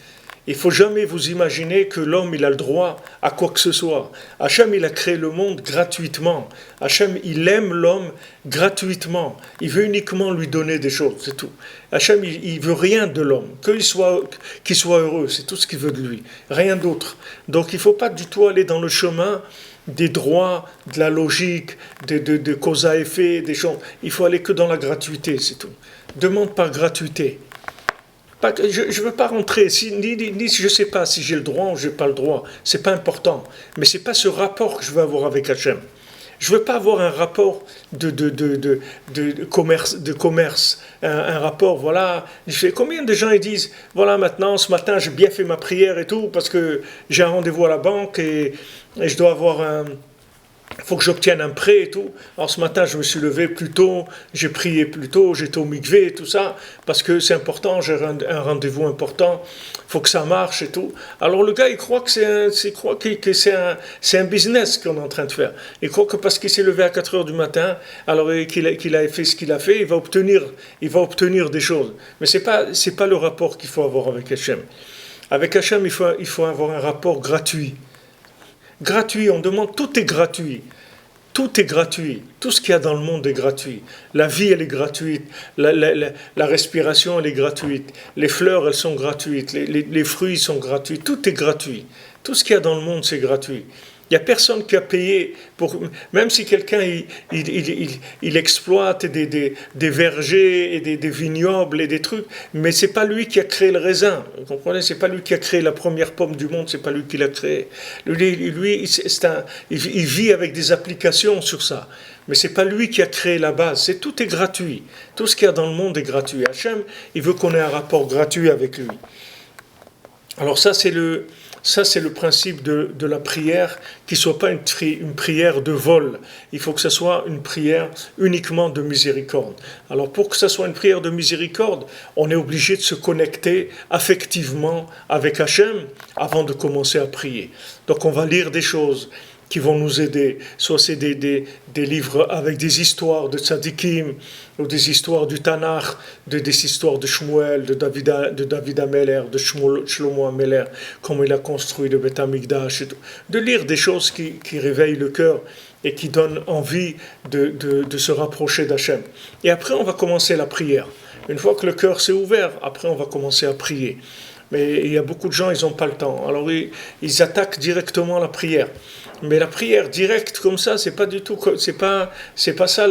Il ne faut jamais vous imaginer que l'homme il a le droit à quoi que ce soit. Hachem il a créé le monde gratuitement. Hachem il aime l'homme gratuitement. Il veut uniquement lui donner des choses, c'est tout. Hachem il veut rien de l'homme, qu'il soit heureux, c'est tout ce qu'il veut de lui, rien d'autre. Donc il ne faut pas du tout aller dans le chemin des droits, de la logique, de cause à effet, des choses. Il faut aller que dans la gratuité, c'est tout. Demande par gratuité. Je ne veux pas rentrer, ni je ne sais pas si j'ai le droit ou je n'ai pas le droit, ce n'est pas important. Mais ce n'est pas ce rapport que je veux avoir avec Hachem. Je ne veux pas avoir un rapport de commerce, un rapport, voilà. Combien de gens ils disent, voilà maintenant, ce matin j'ai bien fait ma prière et tout, parce que j'ai un rendez-vous à la banque et je dois avoir il faut que j'obtienne un prêt et tout. Alors ce matin, je me suis levé plus tôt, j'ai prié plus tôt, j'étais au mikvé et tout ça, parce que c'est important, j'ai un rendez-vous important, il faut que ça marche et tout. Alors le gars, il croit que c'est un business qu'on est en train de faire. Il croit que parce qu'il s'est levé à 4 heures du matin, alors qu'il a fait ce qu'il a fait, il va obtenir des choses. Mais c'est pas le rapport qu'il faut avoir avec Hachem. Avec Hachem, il faut avoir un rapport gratuit. Gratuit, on demande, tout est gratuit. Tout est gratuit. Tout ce qu'il y a dans le monde est gratuit. La vie, elle est gratuite. La respiration, elle est gratuite. Les fleurs, elles sont gratuites. Les fruits sont gratuits. Tout est gratuit. Tout ce qu'il y a dans le monde, c'est gratuit. Il n'y a personne qui a payé pour. Même si quelqu'un il exploite des vergers et des vignobles et des trucs, mais c'est pas lui qui a créé le raisin. Vous comprenez? C'est pas lui qui a créé la première pomme du monde. C'est pas lui qui l'a créé. Lui il vit avec des applications sur ça. Mais c'est pas lui qui a créé la base. Tout est gratuit. Tout ce qu'il y a dans le monde est gratuit. Hachem, il veut qu'on ait un rapport gratuit avec lui. Alors ça c'est le principe de la prière, qui ne soit pas une prière de vol. Il faut que ce soit une prière uniquement de miséricorde. Alors pour que ce soit une prière de miséricorde, on est obligé de se connecter affectivement avec Hachem avant de commencer à prier. Donc on va lire des choses qui vont nous aider. Soit c'est des livres avec des histoires de tzadikim, ou des histoires du Tanakh, des histoires de Shmuel, de David Ameller, de Shlomo Ameller, comment il a construit le Beth Amikdash, de lire des choses qui réveillent le cœur et qui donnent envie de se rapprocher d'Hachem. Et après, on va commencer la prière. Une fois que le cœur s'est ouvert, après, on va commencer à prier. Mais il y a beaucoup de gens, ils n'ont pas le temps. Alors, ils attaquent directement la prière. Mais la prière directe comme ça, c'est pas du tout, c'est pas ça.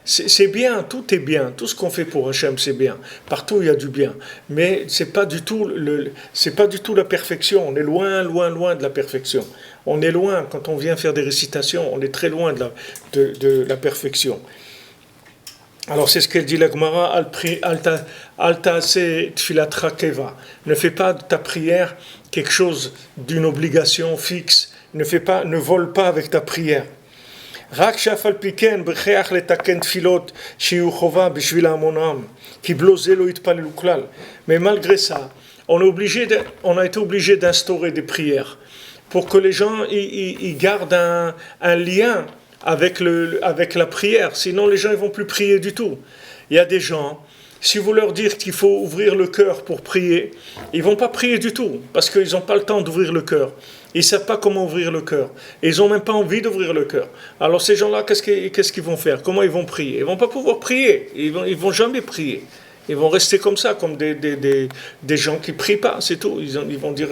C'est bien, tout est bien, tout ce qu'on fait pour Hachem, c'est bien. Partout il y a du bien, mais c'est pas du tout la perfection. On est loin de la perfection. On est loin quand on vient faire des récitations. On est très loin de la perfection. Alors c'est ce qu'elle dit la Gemara, Alta se tfilatra keva. Ne fais pas de ta prière quelque chose d'une obligation fixe. Ne vole pas avec ta prière. רק שאף על פי כן בכרח לתקן תפילות שיהיו חובה בשביל המונם, כי בלא זה לא יתפללו כלל. Mais malgré ça, on a été obligé d'instaurer des prières pour que les gens ils gardent un lien avec la prière. Sinon les gens ils vont plus prier du tout. Il y a des gens, si vous leur dites qu'il faut ouvrir le cœur pour prier, ils vont pas prier du tout parce qu'ils n'ont pas le temps d'ouvrir le cœur. Ils ne savent pas comment ouvrir le cœur. Et ils n'ont même pas envie d'ouvrir le cœur. Alors ces gens-là, qu'est-ce qu'ils vont faire? Comment ils vont prier? Ils ne vont pas pouvoir prier. Ils vont jamais prier. Ils vont rester comme ça, comme des gens qui ne prient pas, c'est tout. Ils vont dire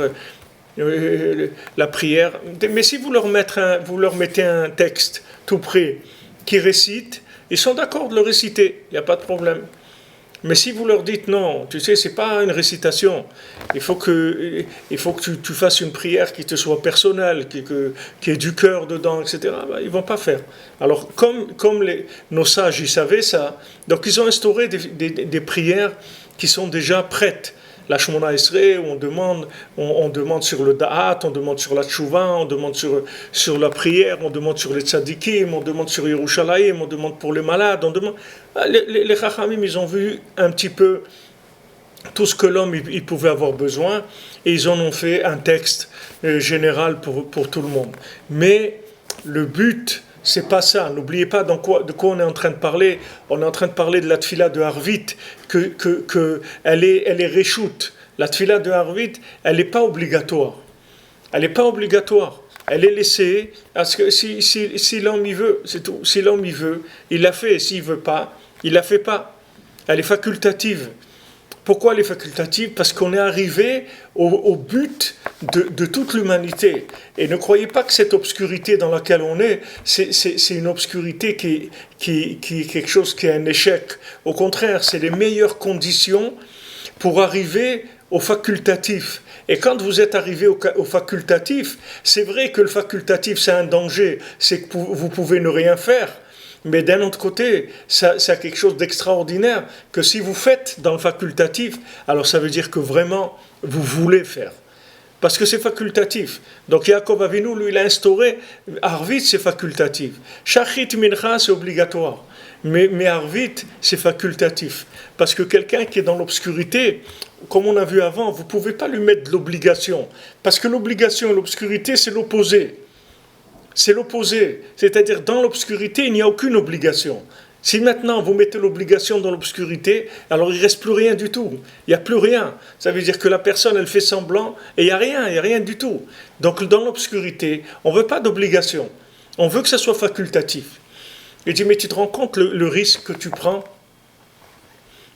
la prière. Mais si vous leur mettez un texte tout près qui récite, ils sont d'accord de le réciter. Il n'y a pas de problème. Mais si vous leur dites non, tu sais, c'est pas une récitation. Il faut que tu fasses une prière qui te soit personnelle, qui ait du cœur dedans, etc. Ben, ils vont pas faire. Alors, comme nos sages, ils savaient ça, donc ils ont instauré des prières qui sont déjà prêtes. La Shemona Esrei, où on demande sur le Da'at, on demande sur la Tchouva, on demande sur la prière, on demande sur les Tzadikim, on demande sur Yerushalayim, on demande pour les malades, on demande... Les Chachamim, ils ont vu un petit peu tout ce que l'homme il pouvait avoir besoin, et ils en ont fait un texte général pour tout le monde. Mais le but, c'est pas ça. N'oubliez pas de quoi on est en train de parler. On est en train de parler de la tfila de Harvit, elle est réchoute. La tfila de Harvit, elle n'est pas obligatoire. Elle n'est pas obligatoire. Elle est laissée, parce que si l'homme y veut, c'est tout. Si l'homme y veut, il l'a fait. Et s'il ne veut pas, il ne la fait pas. Elle est facultative. Pourquoi elle est facultative? Parce qu'on est arrivé au but de toute l'humanité. Et ne croyez pas que cette obscurité dans laquelle on est, c'est une obscurité qui est quelque chose qui est un échec. Au contraire, c'est les meilleures conditions pour arriver au facultatif. Et quand vous êtes arrivé au facultatif, c'est vrai que le facultatif, c'est un danger. C'est que vous pouvez ne rien faire. Mais d'un autre côté, ça quelque chose d'extraordinaire, que si vous faites dans le facultatif, alors ça veut dire que vraiment, vous voulez faire. Parce que c'est facultatif. Donc Yaakov Avinu, lui, il a instauré, Arvit, c'est facultatif. Shachit Mincha, c'est obligatoire. Mais Arvit, c'est facultatif. Parce que quelqu'un qui est dans l'obscurité, comme on a vu avant, vous ne pouvez pas lui mettre de l'obligation. Parce que l'obligation et l'obscurité, c'est l'opposé. C'est l'opposé. C'est-à-dire, dans l'obscurité, il n'y a aucune obligation. Si maintenant vous mettez l'obligation dans l'obscurité, alors il ne reste plus rien du tout. Il n'y a plus rien. Ça veut dire que la personne, elle fait semblant et il n'y a rien du tout. Donc, dans l'obscurité, on ne veut pas d'obligation. On veut que ça soit facultatif. Il dit, mais tu te rends compte le risque que tu prends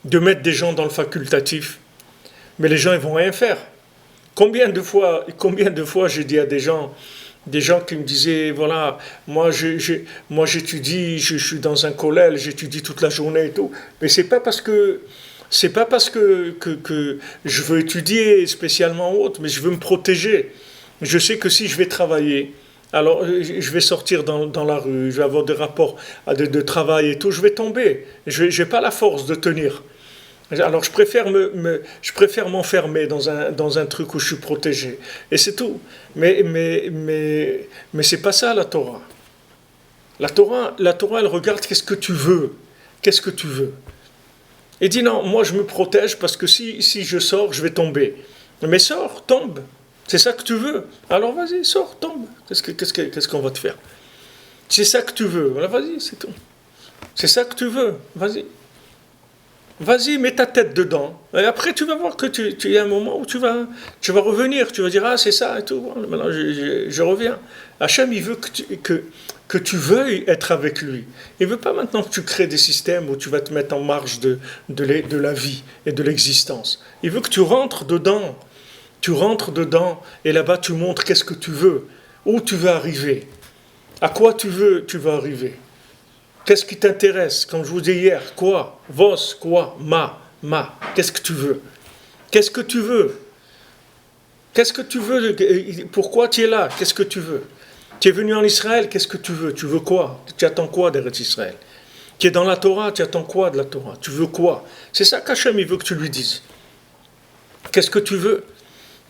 de mettre des gens dans le facultatif? Mais les gens, ils ne vont rien faire. Combien de fois j'ai dit à des gens qui me disaient, voilà, moi j'étudie, je suis dans un collège, j'étudie toute la journée et tout, mais c'est pas parce que je veux étudier spécialement autre, mais je veux me protéger. Je sais que si je vais travailler, alors je vais sortir dans la rue, je vais avoir des rapports de travail et tout, je vais tomber. Je n'ai pas la force de tenir. Alors je préfère m'enfermer dans un truc où je suis protégé. Et c'est tout. Mais c'est pas ça la Torah. La Torah, elle regarde qu'est-ce que tu veux. Qu'est-ce que tu veux. Et dit non, moi je me protège parce que si je sors, je vais tomber. Mais sors, tombe. C'est ça que tu veux. Alors vas-y, sors, tombe. Qu'est-ce qu'on va te faire? C'est ça que tu veux. Alors vas-y, c'est tout. C'est ça que tu veux. Vas-y. Vas-y, mets ta tête dedans. Et après, tu vas voir que tu y a un moment où tu vas revenir. Tu vas dire, ah, c'est ça et tout. Maintenant, je reviens. Hachem, il veut que tu veuilles être avec lui. Il ne veut pas maintenant que tu crées des systèmes où tu vas te mettre en marge de la vie et de l'existence. Il veut que tu rentres dedans. Tu rentres dedans et là-bas, tu montres qu'est-ce que tu veux. Où tu veux arriver. À quoi tu veux arriver. Qu'est-ce qui t'intéresse? Comme je vous dis hier, quoi? Vos, quoi? Ma. Qu'est-ce que tu veux? Qu'est-ce que tu veux? Qu'est-ce que tu veux? Pourquoi tu es là? Qu'est-ce que tu veux? Tu es venu en Israël, qu'est-ce que tu veux? Tu veux quoi? Tu attends quoi d'Eretz Israël? Tu es dans la Torah, tu attends quoi de la Torah? Tu veux quoi? C'est ça qu'Hachem, il veut que tu lui dises. Qu'est-ce que tu veux?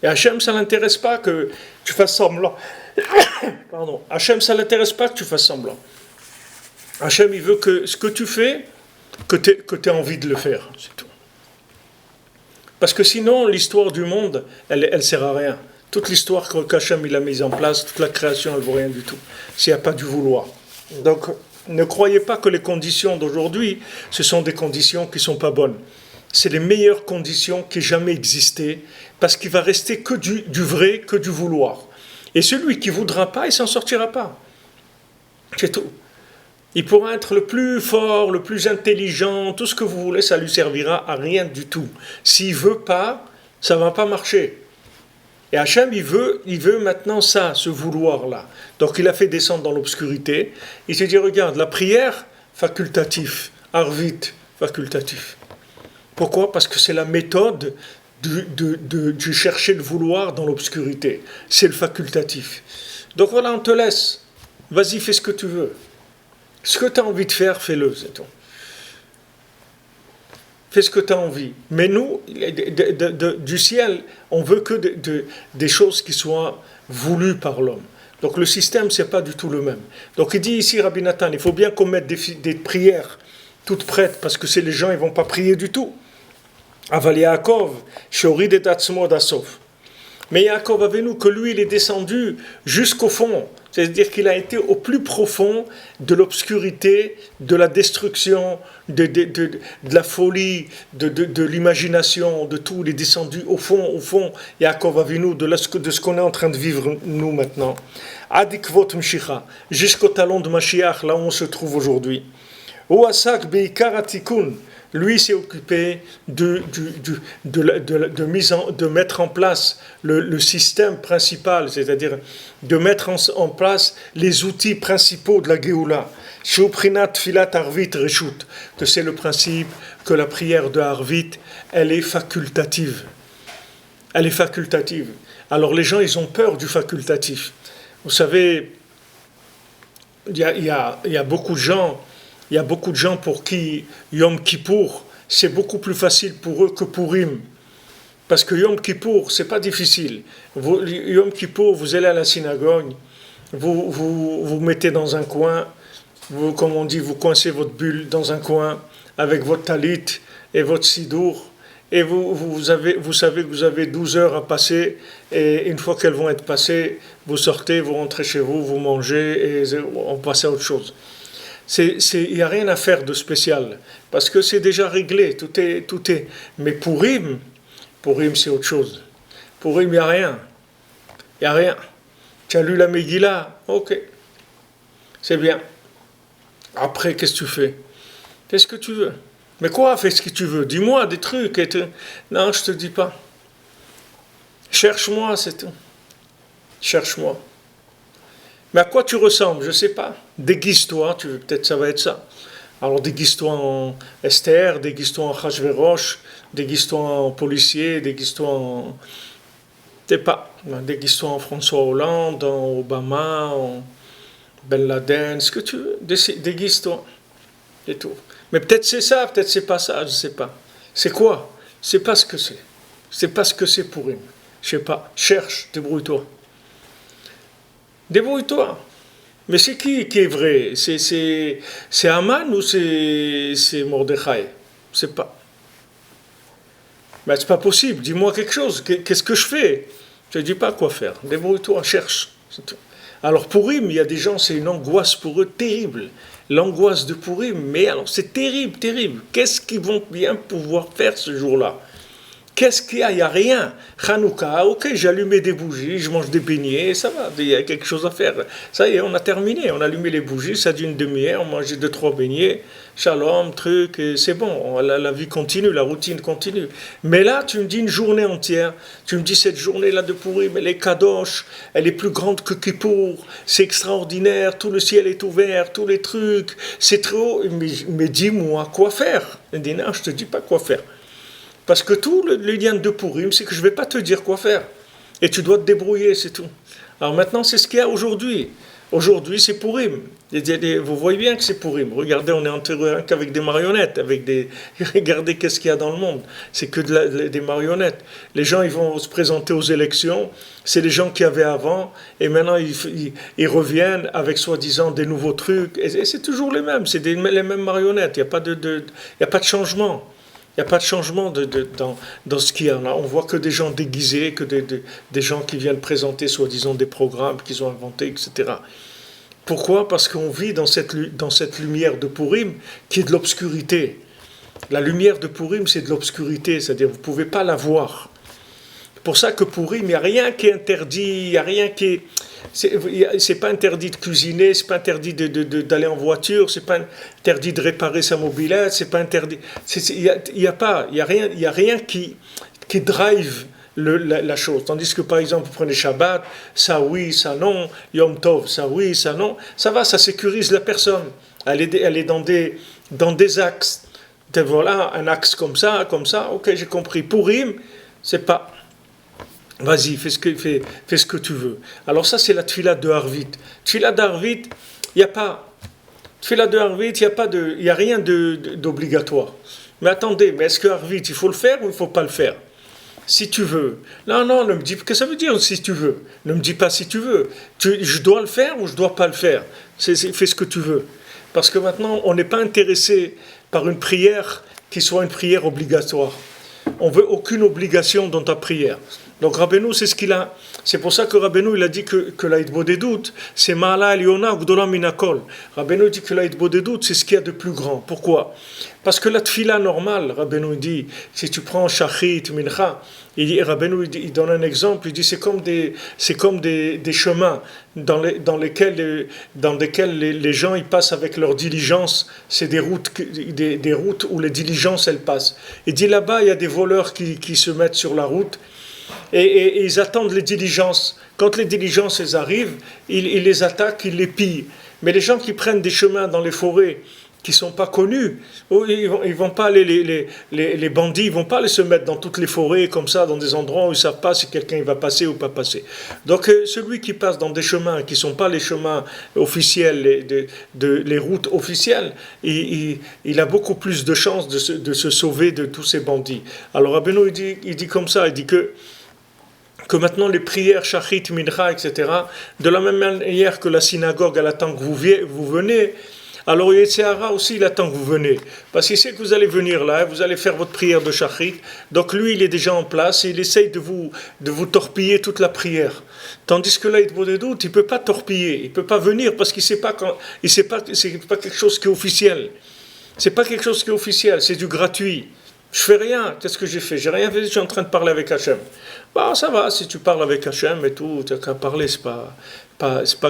Et Hachem, ça ne l'intéresse pas que tu fasses semblant. Pardon. Hachem, ça ne l'intéresse pas que tu fasses semblant. Hachem, il veut que ce que tu fais, que tu aies envie de le faire, c'est tout. Parce que sinon, l'histoire du monde, elle ne sert à rien. Toute l'histoire qu'Hachem il a mise en place, toute la création, elle ne vaut rien du tout, s'il n'y a pas du vouloir. Donc, ne croyez pas que les conditions d'aujourd'hui, ce sont des conditions qui ne sont pas bonnes. C'est les meilleures conditions qui aient jamais existé, parce qu'il va rester que du vrai, que du vouloir. Et celui qui ne voudra pas, il ne s'en sortira pas. C'est tout. Il pourra être le plus fort, le plus intelligent, tout ce que vous voulez, ça lui servira à rien du tout. S'il ne veut pas, ça ne va pas marcher. Et Hachem, il veut maintenant ça, ce vouloir-là. Donc il a fait descendre dans l'obscurité. Il s'est dit, regarde, la prière, facultatif. Arvit, facultatif. Pourquoi? Parce que c'est la méthode du chercher le vouloir dans l'obscurité. C'est le facultatif. Donc voilà, on te laisse. Vas-y, fais ce que tu veux. Ce que tu as envie de faire, fais-le, c'est tout. Fais ce que tu as envie. Mais nous, du ciel, on veut que des choses qui soient voulues par l'homme. Donc le système, c'est pas du tout le même. Donc il dit ici, Rabbi Nathan, il faut bien qu'on mette des prières toutes prêtes, parce que les gens, ils vont pas prier du tout. Aval Yaakov, Shorid et Atzmo d'Asof. Mais Yaakov Avinu, que lui, il est descendu jusqu'au fond. C'est-à-dire qu'il a été au plus profond de l'obscurité, de la destruction, de la folie, de l'imagination, de tout. Il est descendu au fond, Yaakov Avinu, de ce qu'on est en train de vivre nous maintenant. Adikvot Mshicha, jusqu'au talon de Mashiach, là où on se trouve aujourd'hui. Ouasak Beikar Atikun. Lui s'est occupé de mettre en place le système principal, c'est-à-dire de mettre en place les outils principaux de la Géoula. Shuprinat Filat Arvit Reshut, que c'est le principe que la prière de Arvit, elle est facultative. Elle est facultative. Alors les gens, ils ont peur du facultatif. Vous savez, il y a beaucoup de gens. Il y a beaucoup de gens pour qui Yom Kippour, c'est beaucoup plus facile pour eux que Purim. Parce que Yom Kippour, c'est pas difficile. Yom Kippour, vous allez à la synagogue, vous mettez dans un coin, comme on dit, vous coincez votre bulle dans un coin avec votre talit et votre sidour, et vous savez que vous avez 12 heures à passer, et une fois qu'elles vont être passées, vous sortez, vous rentrez chez vous, vous mangez, et on passe à autre chose. Il n'y a rien à faire de spécial, parce que c'est déjà réglé, tout est. Mais Purim, c'est autre chose. Purim, il n'y a rien. Il n'y a rien. Tu as lu la Megillah, ok, c'est bien. Après, qu'est-ce que tu fais? Fais ce que tu veux. Mais quoi, fais ce que tu veux? Dis-moi des trucs. Non, je ne te dis pas. Cherche-moi, c'est tout. Cherche-moi. Mais à quoi tu ressembles? Je ne sais pas. Déguise-toi, peut-être ça va être ça. Alors déguise-toi en Esther, déguise-toi en Achashverosh, déguise-toi en policier, déguise-toi en... Je ne sais pas. Déguise-toi en François Hollande, en Obama, en Ben Laden, ce que tu veux. Déguise-toi. Et tout. Mais peut-être c'est ça, peut-être c'est pas ça, je ne sais pas. C'est quoi? Je ne sais pas ce que c'est. Je ne sais pas ce que c'est pour eux. Je ne sais pas. Cherche, débrouille-toi. Débrouille-toi. Mais c'est qui est vrai? C'est Haman ou c'est Mordechai? Je ne sais pas. Mais c'est pas possible. Dis-moi quelque chose. Qu'est-ce que je fais? Je ne dis pas quoi faire. Débrouille-toi, cherche. C'est tout. Alors Purim, il y a des gens, c'est une angoisse pour eux terrible. L'angoisse de Purim, mais alors c'est terrible, terrible. Qu'est-ce qu'ils vont bien pouvoir faire ce jour-là? Qu'est-ce qu'il y a? Il n'y a rien. Hanouka, ok, j'ai allumé des bougies, je mange des beignets, ça va, il y a quelque chose à faire. Ça y est, on a terminé, on a allumé les bougies, ça dure une demi-heure, on mange 2-3 beignets, shalom, truc, et c'est bon, la vie continue, la routine continue. Mais là, tu me dis une journée entière, tu me dis cette journée-là de Purim, elle est kadosh, elle est plus grande que Kippour, c'est extraordinaire, tout le ciel est ouvert, tous les trucs, c'est trop, mais dis-moi quoi faire. Il dit non, je ne te dis pas quoi faire. Parce que tout le lien de Purim, c'est que je ne vais pas te dire quoi faire. Et tu dois te débrouiller, c'est tout. Alors maintenant, c'est ce qu'il y a aujourd'hui. Aujourd'hui, c'est Purim. Vous voyez bien que c'est Purim. Regardez, on est enterré qu'avec des marionnettes. Regardez qu'est-ce qu'il y a dans le monde. C'est que des marionnettes. Les gens, ils vont se présenter aux élections. C'est les gens qui avaient avant. Et maintenant, ils reviennent avec soi-disant des nouveaux trucs. Et c'est toujours les mêmes. C'est les mêmes marionnettes. Il n'y a pas de changement. Il n'y a pas de changement dans ce qu'il y a là. On voit que des gens déguisés, que des gens qui viennent présenter soi-disant des programmes qu'ils ont inventés, etc. Pourquoi? Parce qu'on vit dans cette lumière de Purim qui est de l'obscurité. La lumière de Purim, c'est de l'obscurité, c'est-à-dire vous ne pouvez pas la voir. C'est pour ça que Purim, il n'y a rien qui est interdit, il n'y a rien qui est... C'est pas interdit de cuisiner, c'est pas interdit d'aller en voiture, c'est pas interdit de réparer sa mobilette, c'est pas interdit. Il y a rien qui drive la chose. Tandis que par exemple, vous prenez Shabbat, ça oui, ça non, Yom Tov, ça oui, ça non, ça va, ça sécurise la personne. Elle est dans des axes Voilà, un axe comme ça, ok, j'ai compris. Purim, c'est pas. Vas-y, fais ce que tu veux. Alors ça, c'est la tfila de Harvit. Tfila d'Harvit, il n'y a pas. Tfila de Harvit, il y a rien d'obligatoire. Mais attendez, mais est-ce que Harvit, il faut le faire ou il ne faut pas le faire? Si tu veux. Non, non, ne me dis pas. Qu'est-ce que ça veut dire si tu veux? Ne me dis pas si tu veux. Je dois le faire ou je ne dois pas le faire? Fais ce que tu veux. Parce que maintenant, on n'est pas intéressé par une prière qui soit une prière obligatoire. On veut aucune obligation dans ta prière. Donc Rabbeinu, c'est ce qu'il a. C'est pour ça que Rabbeinu, il a dit que la hitbodedut, c'est Ma'ala Eliona Gdola Minakol. Rabbeinu dit que la hitbodedut, c'est ce qu'il y a de plus grand. Pourquoi? Parce que la tfila normale, Rabbeinu dit, si tu prends Shachrit, Mincha, Rabbeinu il donne un exemple, il dit c'est comme des chemins dans lesquels les gens ils passent avec leur diligence, c'est des routes où les diligences elles passent. Il dit là-bas, il y a des voleurs qui se mettent sur la route, et ils attendent les diligences. Quand les diligences elles arrivent, ils les attaquent, ils les pillent. Mais les gens qui prennent des chemins dans les forêts qui ne sont pas connus, ils vont pas les bandits, ils vont pas aller se mettre dans toutes les forêts comme ça, dans des endroits où ils ne savent pas si quelqu'un va passer ou pas passer. Donc celui qui passe dans des chemins qui ne sont pas les chemins officiels, les routes officielles, il a beaucoup plus de chances de se sauver de tous ces bandits. Alors Rabbeinu il dit comme ça, il dit que maintenant les prières, Shachrit, Mincha, etc., de la même manière que la synagogue, elle attend que vous venez, alors Yetzirah aussi, il attend que vous venez. Parce qu'il sait que vous allez venir là, vous allez faire votre prière de Shachrit, donc lui, il est déjà en place et il essaye de vous torpiller toute la prière. Tandis que là, il ne peut pas torpiller, il ne peut pas venir parce qu'il ne sait pas c'est pas quelque chose qui est officiel. C'est pas quelque chose qui est officiel, c'est du gratuit. Je fais rien. Qu'est-ce que j'ai fait? J'ai rien fait, je suis en train de parler avec Hachem. Bah, ça va, si tu parles avec Hachem et tout, tu n'as qu'à parler, c'est pas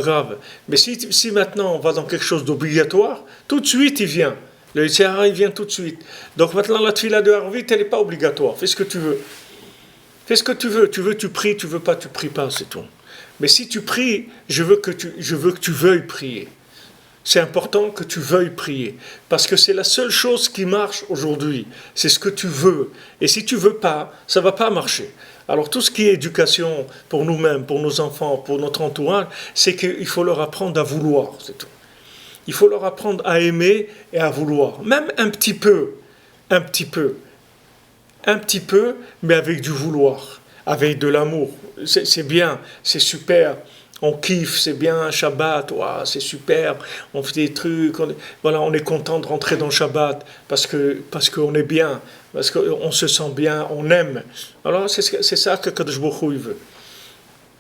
grave. Mais si maintenant on va dans quelque chose d'obligatoire, tout de suite il vient. Le Yitzhara, il vient tout de suite. Donc maintenant, la tfila de Harvit, elle n'est pas obligatoire. Fais ce que tu veux. Fais ce que tu veux. Tu veux, tu pries. Tu veux pas, tu pries pas, c'est tout. Mais si tu pries, je veux que tu veuilles prier. C'est important que tu veuilles prier. Parce que c'est la seule chose qui marche aujourd'hui. C'est ce que tu veux. Et si tu veux pas, ça va pas marcher. Alors tout ce qui est éducation pour nous-mêmes, pour nos enfants, pour notre entourage, c'est qu'il faut leur apprendre à vouloir, c'est tout. Il faut leur apprendre à aimer et à vouloir. Même un petit peu, mais avec du vouloir, avec de l'amour. C'est bien, c'est super. On kiffe, c'est bien, Shabbat, wow, c'est super, on fait des trucs, on est content de rentrer dans Shabbat parce qu'on est bien, parce qu'on se sent bien, on aime. Alors c'est ça que Kadosh Baruch Hu veut.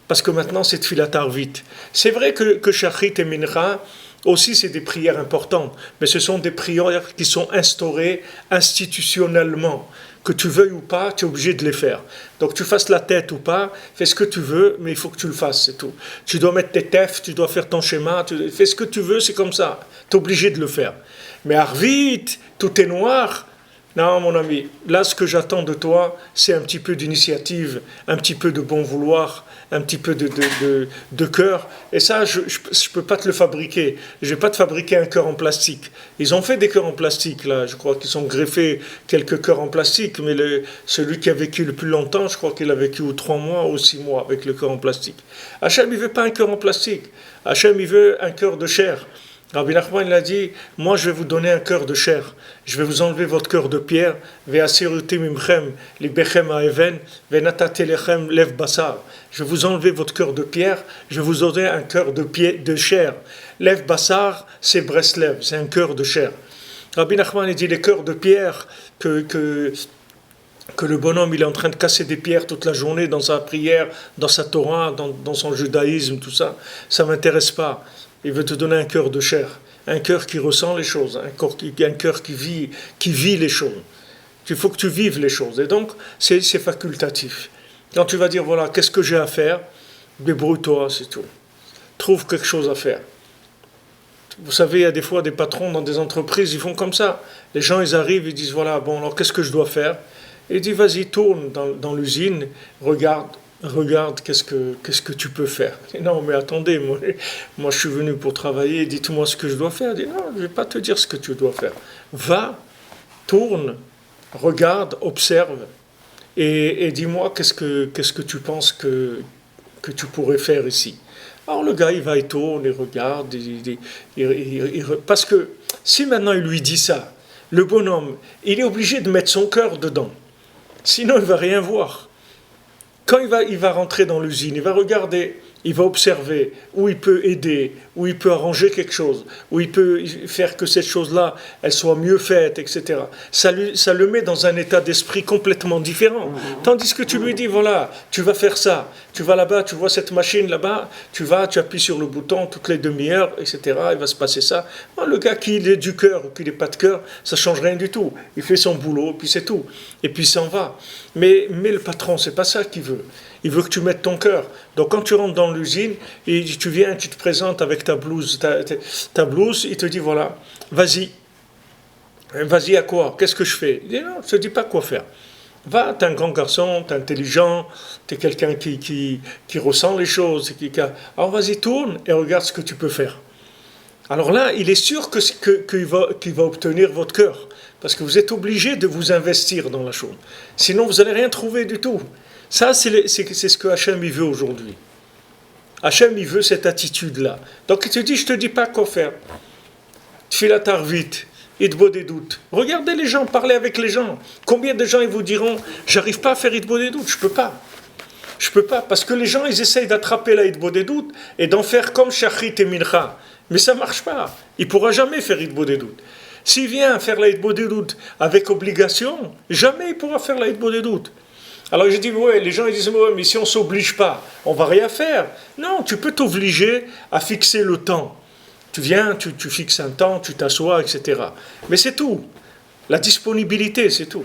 Parce que maintenant c'est Tfilat Harvit. C'est vrai que Shachrit et Mincha, aussi c'est des prières importantes, mais ce sont des prières qui sont instaurées institutionnellement. Que tu veuilles ou pas, tu es obligé de les faire. Donc tu fasses la tête ou pas, fais ce que tu veux, mais il faut que tu le fasses, c'est tout. Tu dois mettre tes tefs, tu dois faire ton schéma, fais ce que tu veux, c'est comme ça. Tu es obligé de le faire. Mais Harvit, tout est noir. Non, mon ami, là, ce que j'attends de toi, c'est un petit peu d'initiative, un petit peu de bon vouloir, un petit peu de cœur. Et ça, je ne peux pas te le fabriquer. Je ne vais pas te fabriquer un cœur en plastique. Ils ont fait des cœurs en plastique, là. Je crois qu'ils ont greffé quelques cœurs en plastique, mais celui qui a vécu le plus longtemps, je crois qu'il a vécu 3 mois ou 6 mois avec le cœur en plastique. Hachem, il ne veut pas un cœur en plastique. Hachem, il veut un cœur de chair. Rabbi Nachman, il a dit, moi je vais vous donner un cœur de chair. Je vais vous enlever votre cœur de pierre. Je vais vous enlever votre cœur de pierre. Je vais vous donner un cœur de chair. Lev Bassar, c'est Breslev, c'est un cœur de chair. Rabbi Nachman, il dit, les cœurs de pierre que le bonhomme il est en train de casser des pierres toute la journée dans sa prière, dans sa Torah, dans son judaïsme, tout ça, ça ne m'intéresse pas. Il veut te donner un cœur de chair, un cœur qui ressent les choses, un cœur qui vit les choses. Il faut que tu vives les choses. Et donc, c'est facultatif. Quand tu vas dire, voilà, qu'est-ce que j'ai à faire? Débrouille-toi, c'est tout. Trouve quelque chose à faire. Vous savez, il y a des fois des patrons dans des entreprises, ils font comme ça. Les gens, ils arrivent, ils disent, voilà, bon, alors qu'est-ce que je dois faire? Et il dit, vas-y, tourne dans l'usine, regarde qu'est-ce que tu peux faire. Je dis, non, mais attendez, moi je suis venu pour travailler, dites-moi ce que je dois faire. Je dis, non, je ne vais pas te dire ce que tu dois faire. Va tourne, regarde, observe et dis-moi qu'est-ce que tu penses que tu pourrais faire ici. Alors le gars, il va, il tourne, il regarde, parce que si maintenant il lui dit ça, le bonhomme, il est obligé de mettre son cœur dedans. Sinon, il ne va rien voir. Quand il va rentrer dans l'usine, il va regarder, il va observer où il peut aider, où il peut arranger quelque chose, où il peut faire que cette chose-là, elle soit mieux faite, etc. Ça le met dans un état d'esprit complètement différent. Tandis que tu lui dis, voilà, tu vas faire ça, tu vas là-bas, tu vois cette machine là-bas, tu appuies sur le bouton toutes les demi-heures, etc. Il va se passer ça. Non, le gars qui est du cœur ou qui n'est pas de cœur, ça ne change rien du tout. Il fait son boulot, puis c'est tout. Et puis il s'en va. Mais le patron, c'est pas ça qu'il veut. Il veut que tu mettes ton cœur. Donc quand tu rentres dans l'usine, et tu viens, tu te présentes avec ta blouse, ta blouse, il te dit voilà, vas-y à quoi? Qu'est-ce que je fais? Il dit non, je ne te dis pas quoi faire. Va, t'es un grand garçon, t'es intelligent, t'es quelqu'un qui ressent les choses. Alors vas-y, tourne et regarde ce que tu peux faire. Alors là, il est sûr qu'il va obtenir votre cœur. Parce que vous êtes obligé de vous investir dans la chose. Sinon, vous n'allez rien trouver du tout. Ça, c'est ce que Hachem il veut aujourd'hui. Hachem, il veut cette attitude-là. Donc, il te dit, je ne te dis pas quoi faire. Tfilat Arvit, Idbo des doutes. Regardez les gens, parlez avec les gens. Combien de gens ils vous diront, j'arrive pas à faire Idbo des doutes, je peux pas. Je peux pas, parce que les gens, ils essayent d'attraper la Idbo des doutes et d'en faire comme Shachrit et Mincha. Mais ça ne marche pas. Il ne pourra jamais faire Idbo des doutes. S'il vient faire la Idbo des doutes avec obligation, jamais il pourra faire la Idbo des doutes. Alors je dis, ouais, les gens ils disent, ouais, mais si on ne s'oblige pas, on ne va rien faire. Non, tu peux t'obliger à fixer le temps. Tu viens, tu fixes un temps, tu t'assois, etc. Mais c'est tout. La disponibilité, c'est tout.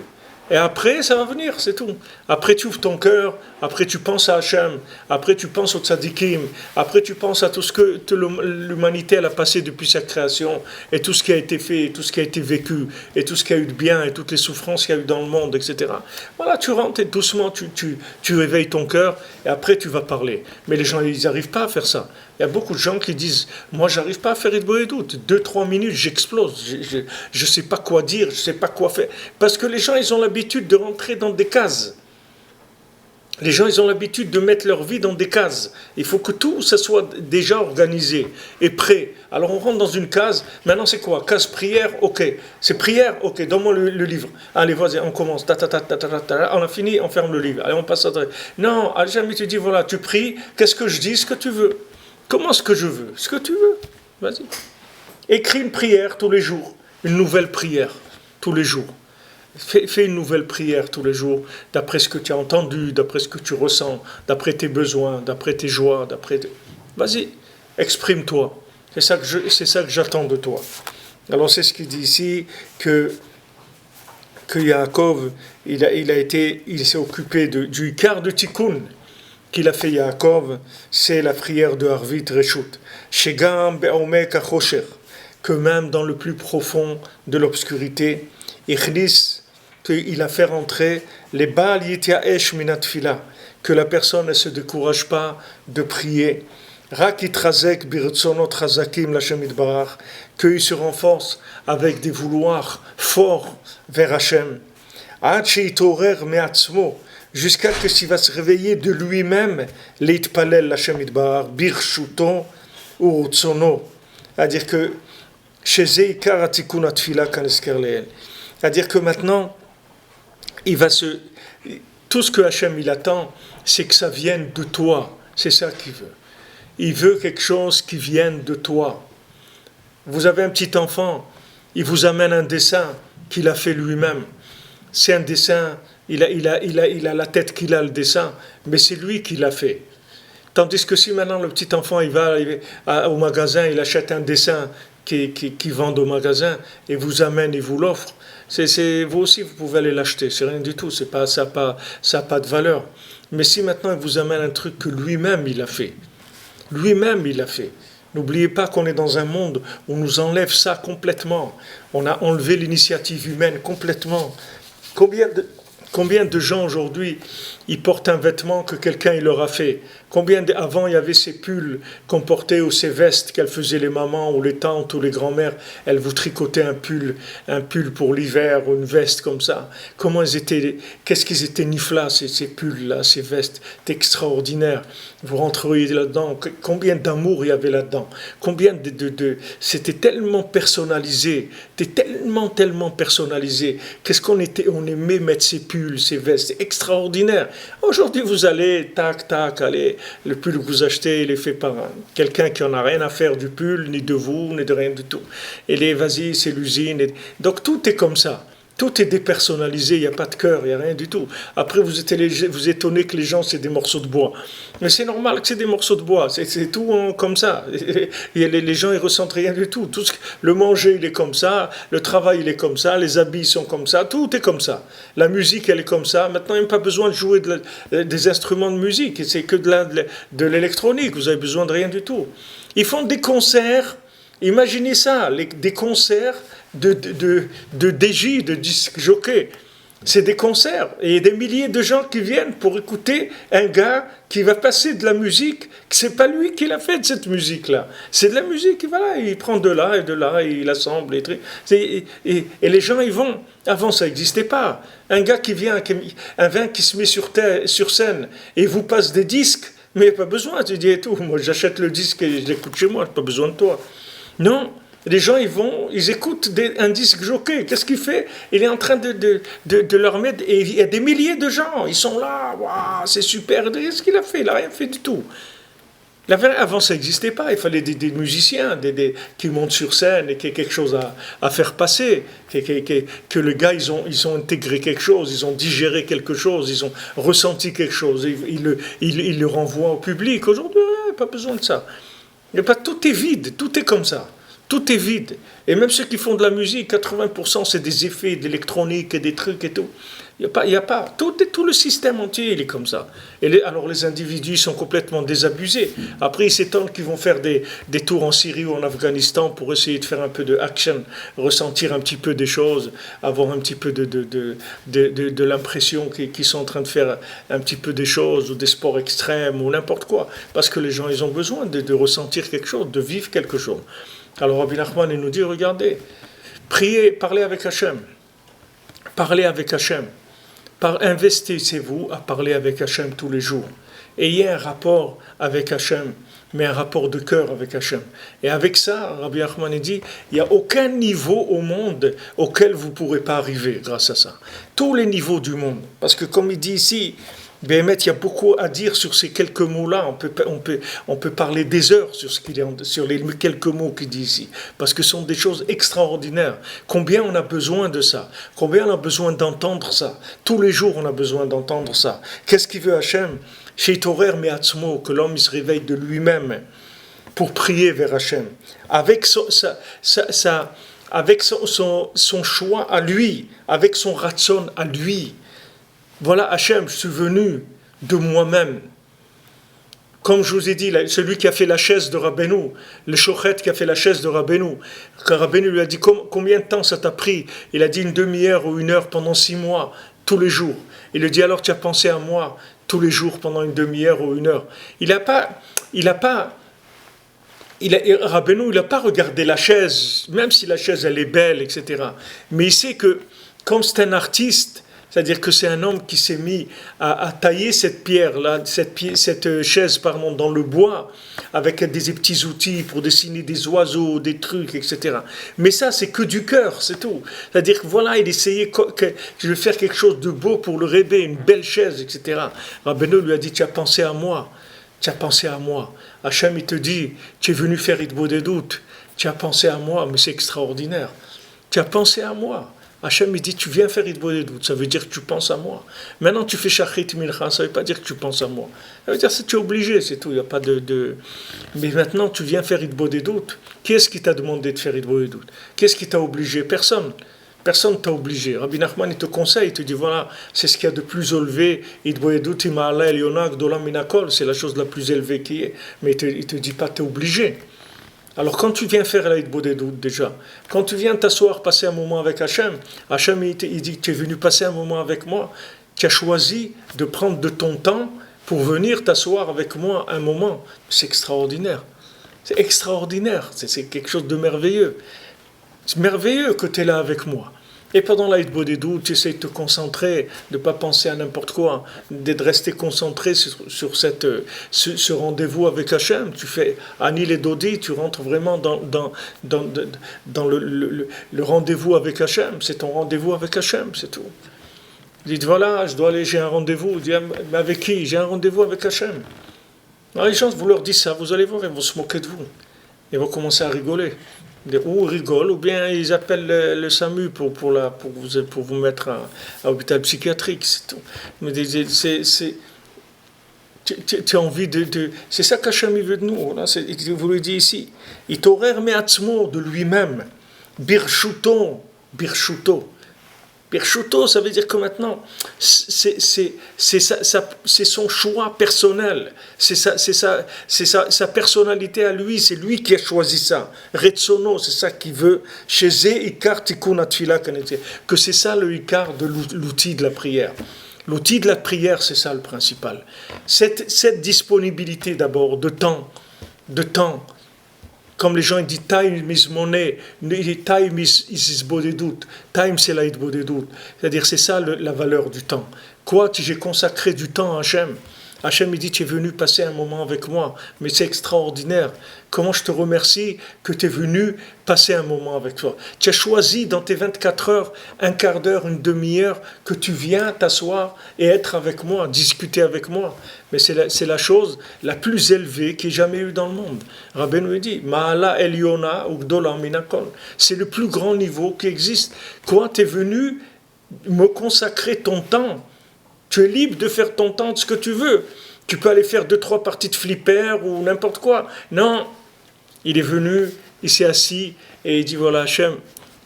Et après, ça va venir, c'est tout. Après, tu ouvres ton cœur, après, tu penses à Hachem, après, tu penses au tzadikim, après, tu penses à tout ce que l'humanité elle a passé depuis sa création, et tout ce qui a été fait, et tout ce qui a été vécu, et tout ce qu'il y a eu de bien, et toutes les souffrances qu'il y a eu dans le monde, etc. Voilà, tu rentres et doucement, tu réveilles ton cœur, et après, tu vas parler. Mais les gens, ils n'arrivent pas à faire ça. Il y a beaucoup de gens qui disent, moi, j'arrive pas à faire Idbo et doute. 2-3 minutes, j'explose. Je sais pas quoi dire, je sais pas quoi faire. Parce que les gens, ils ont l'habitude de rentrer dans des cases. Les gens, ils ont l'habitude de mettre leur vie dans des cases. Il faut que tout, ça soit déjà organisé et prêt. Alors, on rentre dans une case. Maintenant, c'est quoi? Case prière, ok. C'est prière, ok. Donne-moi le livre. Allez, vas-y, on commence. On a fini, on ferme le livre. Allez, on passe à... Non, jamais tu dis, voilà, tu pries. Qu'est-ce que je dis? Ce que tu veux. Comment ce que je veux? Ce que tu veux. Vas-y. Écris une prière tous les jours. Une nouvelle prière tous les jours. Fais une nouvelle prière tous les jours, d'après ce que tu as entendu, d'après ce que tu ressens, d'après tes besoins, d'après tes joies, Vas-y, exprime-toi. C'est ça que j'attends de toi. Alors c'est ce qu'il dit ici, que Yaakov, il s'est occupé du quart de tikkun qu'il a fait Yaakov, c'est la prière de Harvit Reshut. Shegam be'omek hachosher, que même dans le plus profond de l'obscurité, qu'il a fait rentrer les Baal Yityaesh minatfila, que la personne ne se décourage pas de prier. Rak itrazek birtzonot chazakim l'Hashem itbarach, qu'il se renforce avec des vouloirs forts vers Hachem. Ad sheitorer me'atzmo, jusqu'à ce qu'il va se réveiller de lui-même, l'itpalel l'Hashem itbarach, birshuto ou rutzono. C'est-à-dire que chez Zeikar atikun atfila kanesker leel. C'est-à-dire que maintenant, tout ce que Hachem il attend, c'est que ça vienne de toi. C'est ça qu'il veut. Il veut quelque chose qui vienne de toi. Vous avez un petit enfant, il vous amène un dessin qu'il a fait lui-même. C'est un dessin, il a la tête qu'il a le dessin, mais c'est lui qui l'a fait. Tandis que si maintenant le petit enfant il va au magasin, il achète un dessin qui vendent au magasin et vous amène et vous l'offre, vous aussi vous pouvez aller l'acheter, c'est rien du tout, ça n'a pas de valeur. Mais si maintenant il vous amène un truc que lui-même il a fait, n'oubliez pas qu'on est dans un monde où on nous enlève ça complètement, on a enlevé l'initiative humaine complètement. Combien de gens aujourd'hui, ils portent un vêtement que quelqu'un il leur a fait? Avant il y avait ces pulls qu'on portait ou ces vestes qu'elles faisaient les mamans ou les tantes ou les grands-mères, elles vous tricotaient un pull pour l'hiver ou une veste comme ça. Qu'est-ce qu'ils étaient niflas ces pulls-là, ces vestes, c'est extraordinaire. Vous rentreriez là-dedans, combien d'amour il y avait là-dedans, c'était tellement personnalisé, c'était tellement personnalisé. On aimait mettre ces pulls, ces vestes, c'est extraordinaire. Aujourd'hui, vous allez, tac, allez, le pull que vous achetez, il est fait par quelqu'un qui n'en a rien à faire du pull, ni de vous, ni de rien du tout. Vas-y, c'est l'usine. Donc tout est comme ça. Tout est dépersonnalisé, il n'y a pas de cœur, il n'y a rien du tout. Après, vous étonnez que les gens, c'est des morceaux de bois. Mais c'est normal que c'est des morceaux de bois, c'est tout comme ça. Les gens, ils ressentent rien du tout. Le manger, il est comme ça, le travail, il est comme ça, les habits sont comme ça, tout est comme ça. La musique, elle est comme ça. Maintenant, il n'y a pas besoin de jouer des instruments de musique, c'est que de l'électronique, vous avez besoin de rien du tout. Ils font des concerts, imaginez ça, des concerts de DJ, de disc jockey. C'est des concerts et il y a des milliers de gens qui viennent pour écouter un gars qui va passer de la musique. C'est pas lui qui l'a fait de cette musique-là. C'est de la musique, et voilà, il prend de là, il assemble et les gens ils vont. Avant ça n'existait pas. Un gars qui vient, un vin qui se met sur scène et vous passe des disques, mais il n'y a pas besoin. Tu dis et tout. Moi j'achète le disque et je l'écoute chez moi, pas besoin de toi. Non. Les gens, ils écoutent un disque jockey. Qu'est-ce qu'il fait? Il est en train de leur mettre... Et il y a des milliers de gens. Ils sont là. Waouh, c'est super. Qu'est-ce qu'il a fait? Il n'a rien fait du tout. Avant, ça n'existait pas. Il fallait des musiciens qui montent sur scène et qui aient quelque chose à faire passer. Que les gars, ils ont intégré quelque chose. Ils ont digéré quelque chose. Ils ont ressenti quelque chose. Ils le renvoient au public. Aujourd'hui, pas besoin de ça. Tout est vide. Tout est comme ça. Tout est vide. Et même ceux qui font de la musique, 80% c'est des effets d'électronique et des trucs et tout. Il y a pas. Tout le système entier, il est comme ça. Alors les individus sont complètement désabusés. Après, ils s'étonnent qu'ils vont faire des tours en Syrie ou en Afghanistan pour essayer de faire un peu de action, ressentir un petit peu des choses, avoir un petit peu de l'impression qu'ils sont en train de faire un petit peu des choses, ou des sports extrêmes, ou n'importe quoi. Parce que les gens, ils ont besoin de ressentir quelque chose, de vivre quelque chose. Alors Rabbi Nachman, il nous dit, regardez, priez, parlez avec Hachem. Parlez avec Hachem. Investissez-vous à parler avec Hachem tous les jours. Ayez un rapport avec Hachem, mais un rapport de cœur avec Hachem. Et avec ça, Rabbi Nachman dit, il n'y a aucun niveau au monde auquel vous ne pourrez pas arriver grâce à ça. Tous les niveaux du monde. Parce que comme il dit ici, Béhémet, il y a beaucoup à dire sur ces quelques mots-là. On peut parler des heures sur les quelques mots qu'il dit ici. Parce que ce sont des choses extraordinaires. Combien on a besoin de ça? Combien on a besoin d'entendre ça? Tous les jours, on a besoin d'entendre ça. Qu'est-ce qu'il veut Hachem? Chez Torer Meatzmo, que l'homme il se réveille de lui-même pour prier vers Hachem. Avec son choix à lui, avec son ratson à lui. Voilà, Hachem, je suis venu de moi-même. Comme je vous ai dit, celui qui a fait la chaise de Rabbeinu, le Shochet qui a fait la chaise de Rabbeinu, quand Rabbeinu lui a dit combien de temps ça t'a pris, il a dit une demi-heure ou une heure pendant 6 mois, tous les jours. Il lui dit alors tu as pensé à moi tous les jours pendant une demi-heure ou une heure. Rabbeinu, il n'a pas regardé la chaise, même si la chaise elle est belle, etc. Mais il sait que comme c'est un artiste, c'est-à-dire que c'est un homme qui s'est mis à tailler cette pierre-là, cette chaise, dans le bois, avec des petits outils pour dessiner des oiseaux, des trucs, etc. Mais ça, c'est que du cœur, c'est tout. C'est-à-dire que voilà, il essayait je vais faire quelque chose de beau pour le rêver, une belle chaise, etc. Rabbeinu lui a dit, tu as pensé à moi. Tu as pensé à moi. Hachem, il te dit, tu es venu faire Hitbodedut. Tu as pensé à moi, mais c'est extraordinaire. Tu as pensé à moi. Hachem, il dit, tu viens faire Hitbodedut, ça veut dire que tu penses à moi. Maintenant, tu fais Shachrit Mincha, ça ne veut pas dire que tu penses à moi. Ça veut dire que tu es obligé, c'est tout, il n'y a pas Mais maintenant, tu viens faire Hitbodedut. Qui est-ce qui t'a demandé de faire Hitbodedut? Qu'est-ce qui t'a obligé? Personne. Personne ne t'a obligé. Rabbi Nachman, il te conseille, il te dit, voilà, c'est ce qu'il y a de plus élevé. Hitbodedut ima'ala elyonak dolam minakol, c'est la chose la plus élevée qui est. Mais il te dit pas, tu es obligé. Alors quand tu viens faire la Bodedut déjà, quand tu viens t'asseoir, passer un moment avec Hachem, Hachem il dit, tu es venu passer un moment avec moi, tu as choisi de prendre de ton temps pour venir t'asseoir avec moi un moment. C'est extraordinaire. C'est extraordinaire. C'est quelque chose de merveilleux. C'est merveilleux que tu es là avec moi. Et pendant la Bodedut, tu essaies de te concentrer, de ne pas penser à n'importe quoi, de rester concentré sur ce rendez-vous avec Hachem. Tu fais Anil et Dodi, tu rentres vraiment dans le rendez-vous avec Hachem. C'est ton rendez-vous avec Hachem, c'est tout. Dites voilà, je dois aller, j'ai un rendez-vous. Dites, mais avec qui? J'ai un rendez-vous avec Hachem. Alors les gens, vous leur dites ça, vous allez voir, ils vont se moquer de vous. Ils vont commencer à rigoler. Ou ils rigolent, ou bien ils appellent le SAMU pour vous mettre à l'hôpital psychiatrique. C'est tout. Mais tu as envie c'est ça qu'Hachem veut de nous. Là, il vous le dit ici. Il t'horaire me'atzmo de lui-même. Birshuto. Birchuto, ça veut dire que maintenant, c'est son choix personnel, c'est sa personnalité à lui, c'est lui qui a choisi ça. Retsono, c'est ça qu'il veut. Chez Ikar Tikkun Atfila, que c'est ça le Ikar de l'outil de la prière. L'outil de la prière, c'est ça le principal. Cette disponibilité d'abord, de temps. Comme les gens disent, time is money, time is bodedut, time c'est la bodedut. C'est-à-dire, c'est ça la valeur du temps. Quoi, j'ai consacré du temps à Hachem. Hachem il dit, tu es venu passer un moment avec moi, mais c'est extraordinaire. Comment je te remercie que tu es venu passer un moment avec toi. Tu as choisi dans tes 24 heures, un quart d'heure, une demi-heure, que tu viens t'asseoir et être avec moi, discuter avec moi. Mais c'est la chose la plus élevée qu'il y ait jamais eu dans le monde. Rabbeinu dit, Ma'ala Eliona Ugdola Minakol. C'est le plus grand niveau qui existe. Quoi, tu es venu me consacrer ton temps. Tu es libre de faire ton temps de ce que tu veux. Tu peux aller faire 2-3 parties de flipper ou n'importe quoi. Non, il est venu, il s'est assis et il dit, voilà Hachem,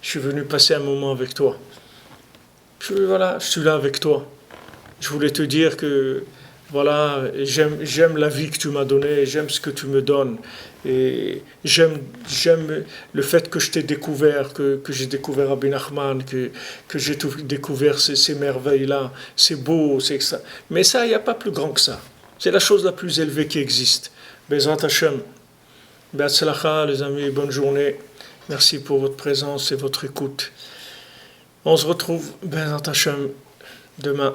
je suis venu passer un moment avec toi. Je suis là avec toi. Je voulais te dire que voilà, j'aime la vie que tu m'as donnée, j'aime ce que tu me donnes. Et j'aime le fait que je t'ai découvert, que j'ai découvert Rabbi Nachman, que j'ai découvert ces merveilles-là. C'est beau, c'est ça. Mais ça, il n'y a pas plus grand que ça. C'est la chose la plus élevée qui existe. Bezrat Hashem. Be'atzlacha, les amis, bonne journée. Merci pour votre présence et votre écoute. On se retrouve, Bezrat Hashem, demain.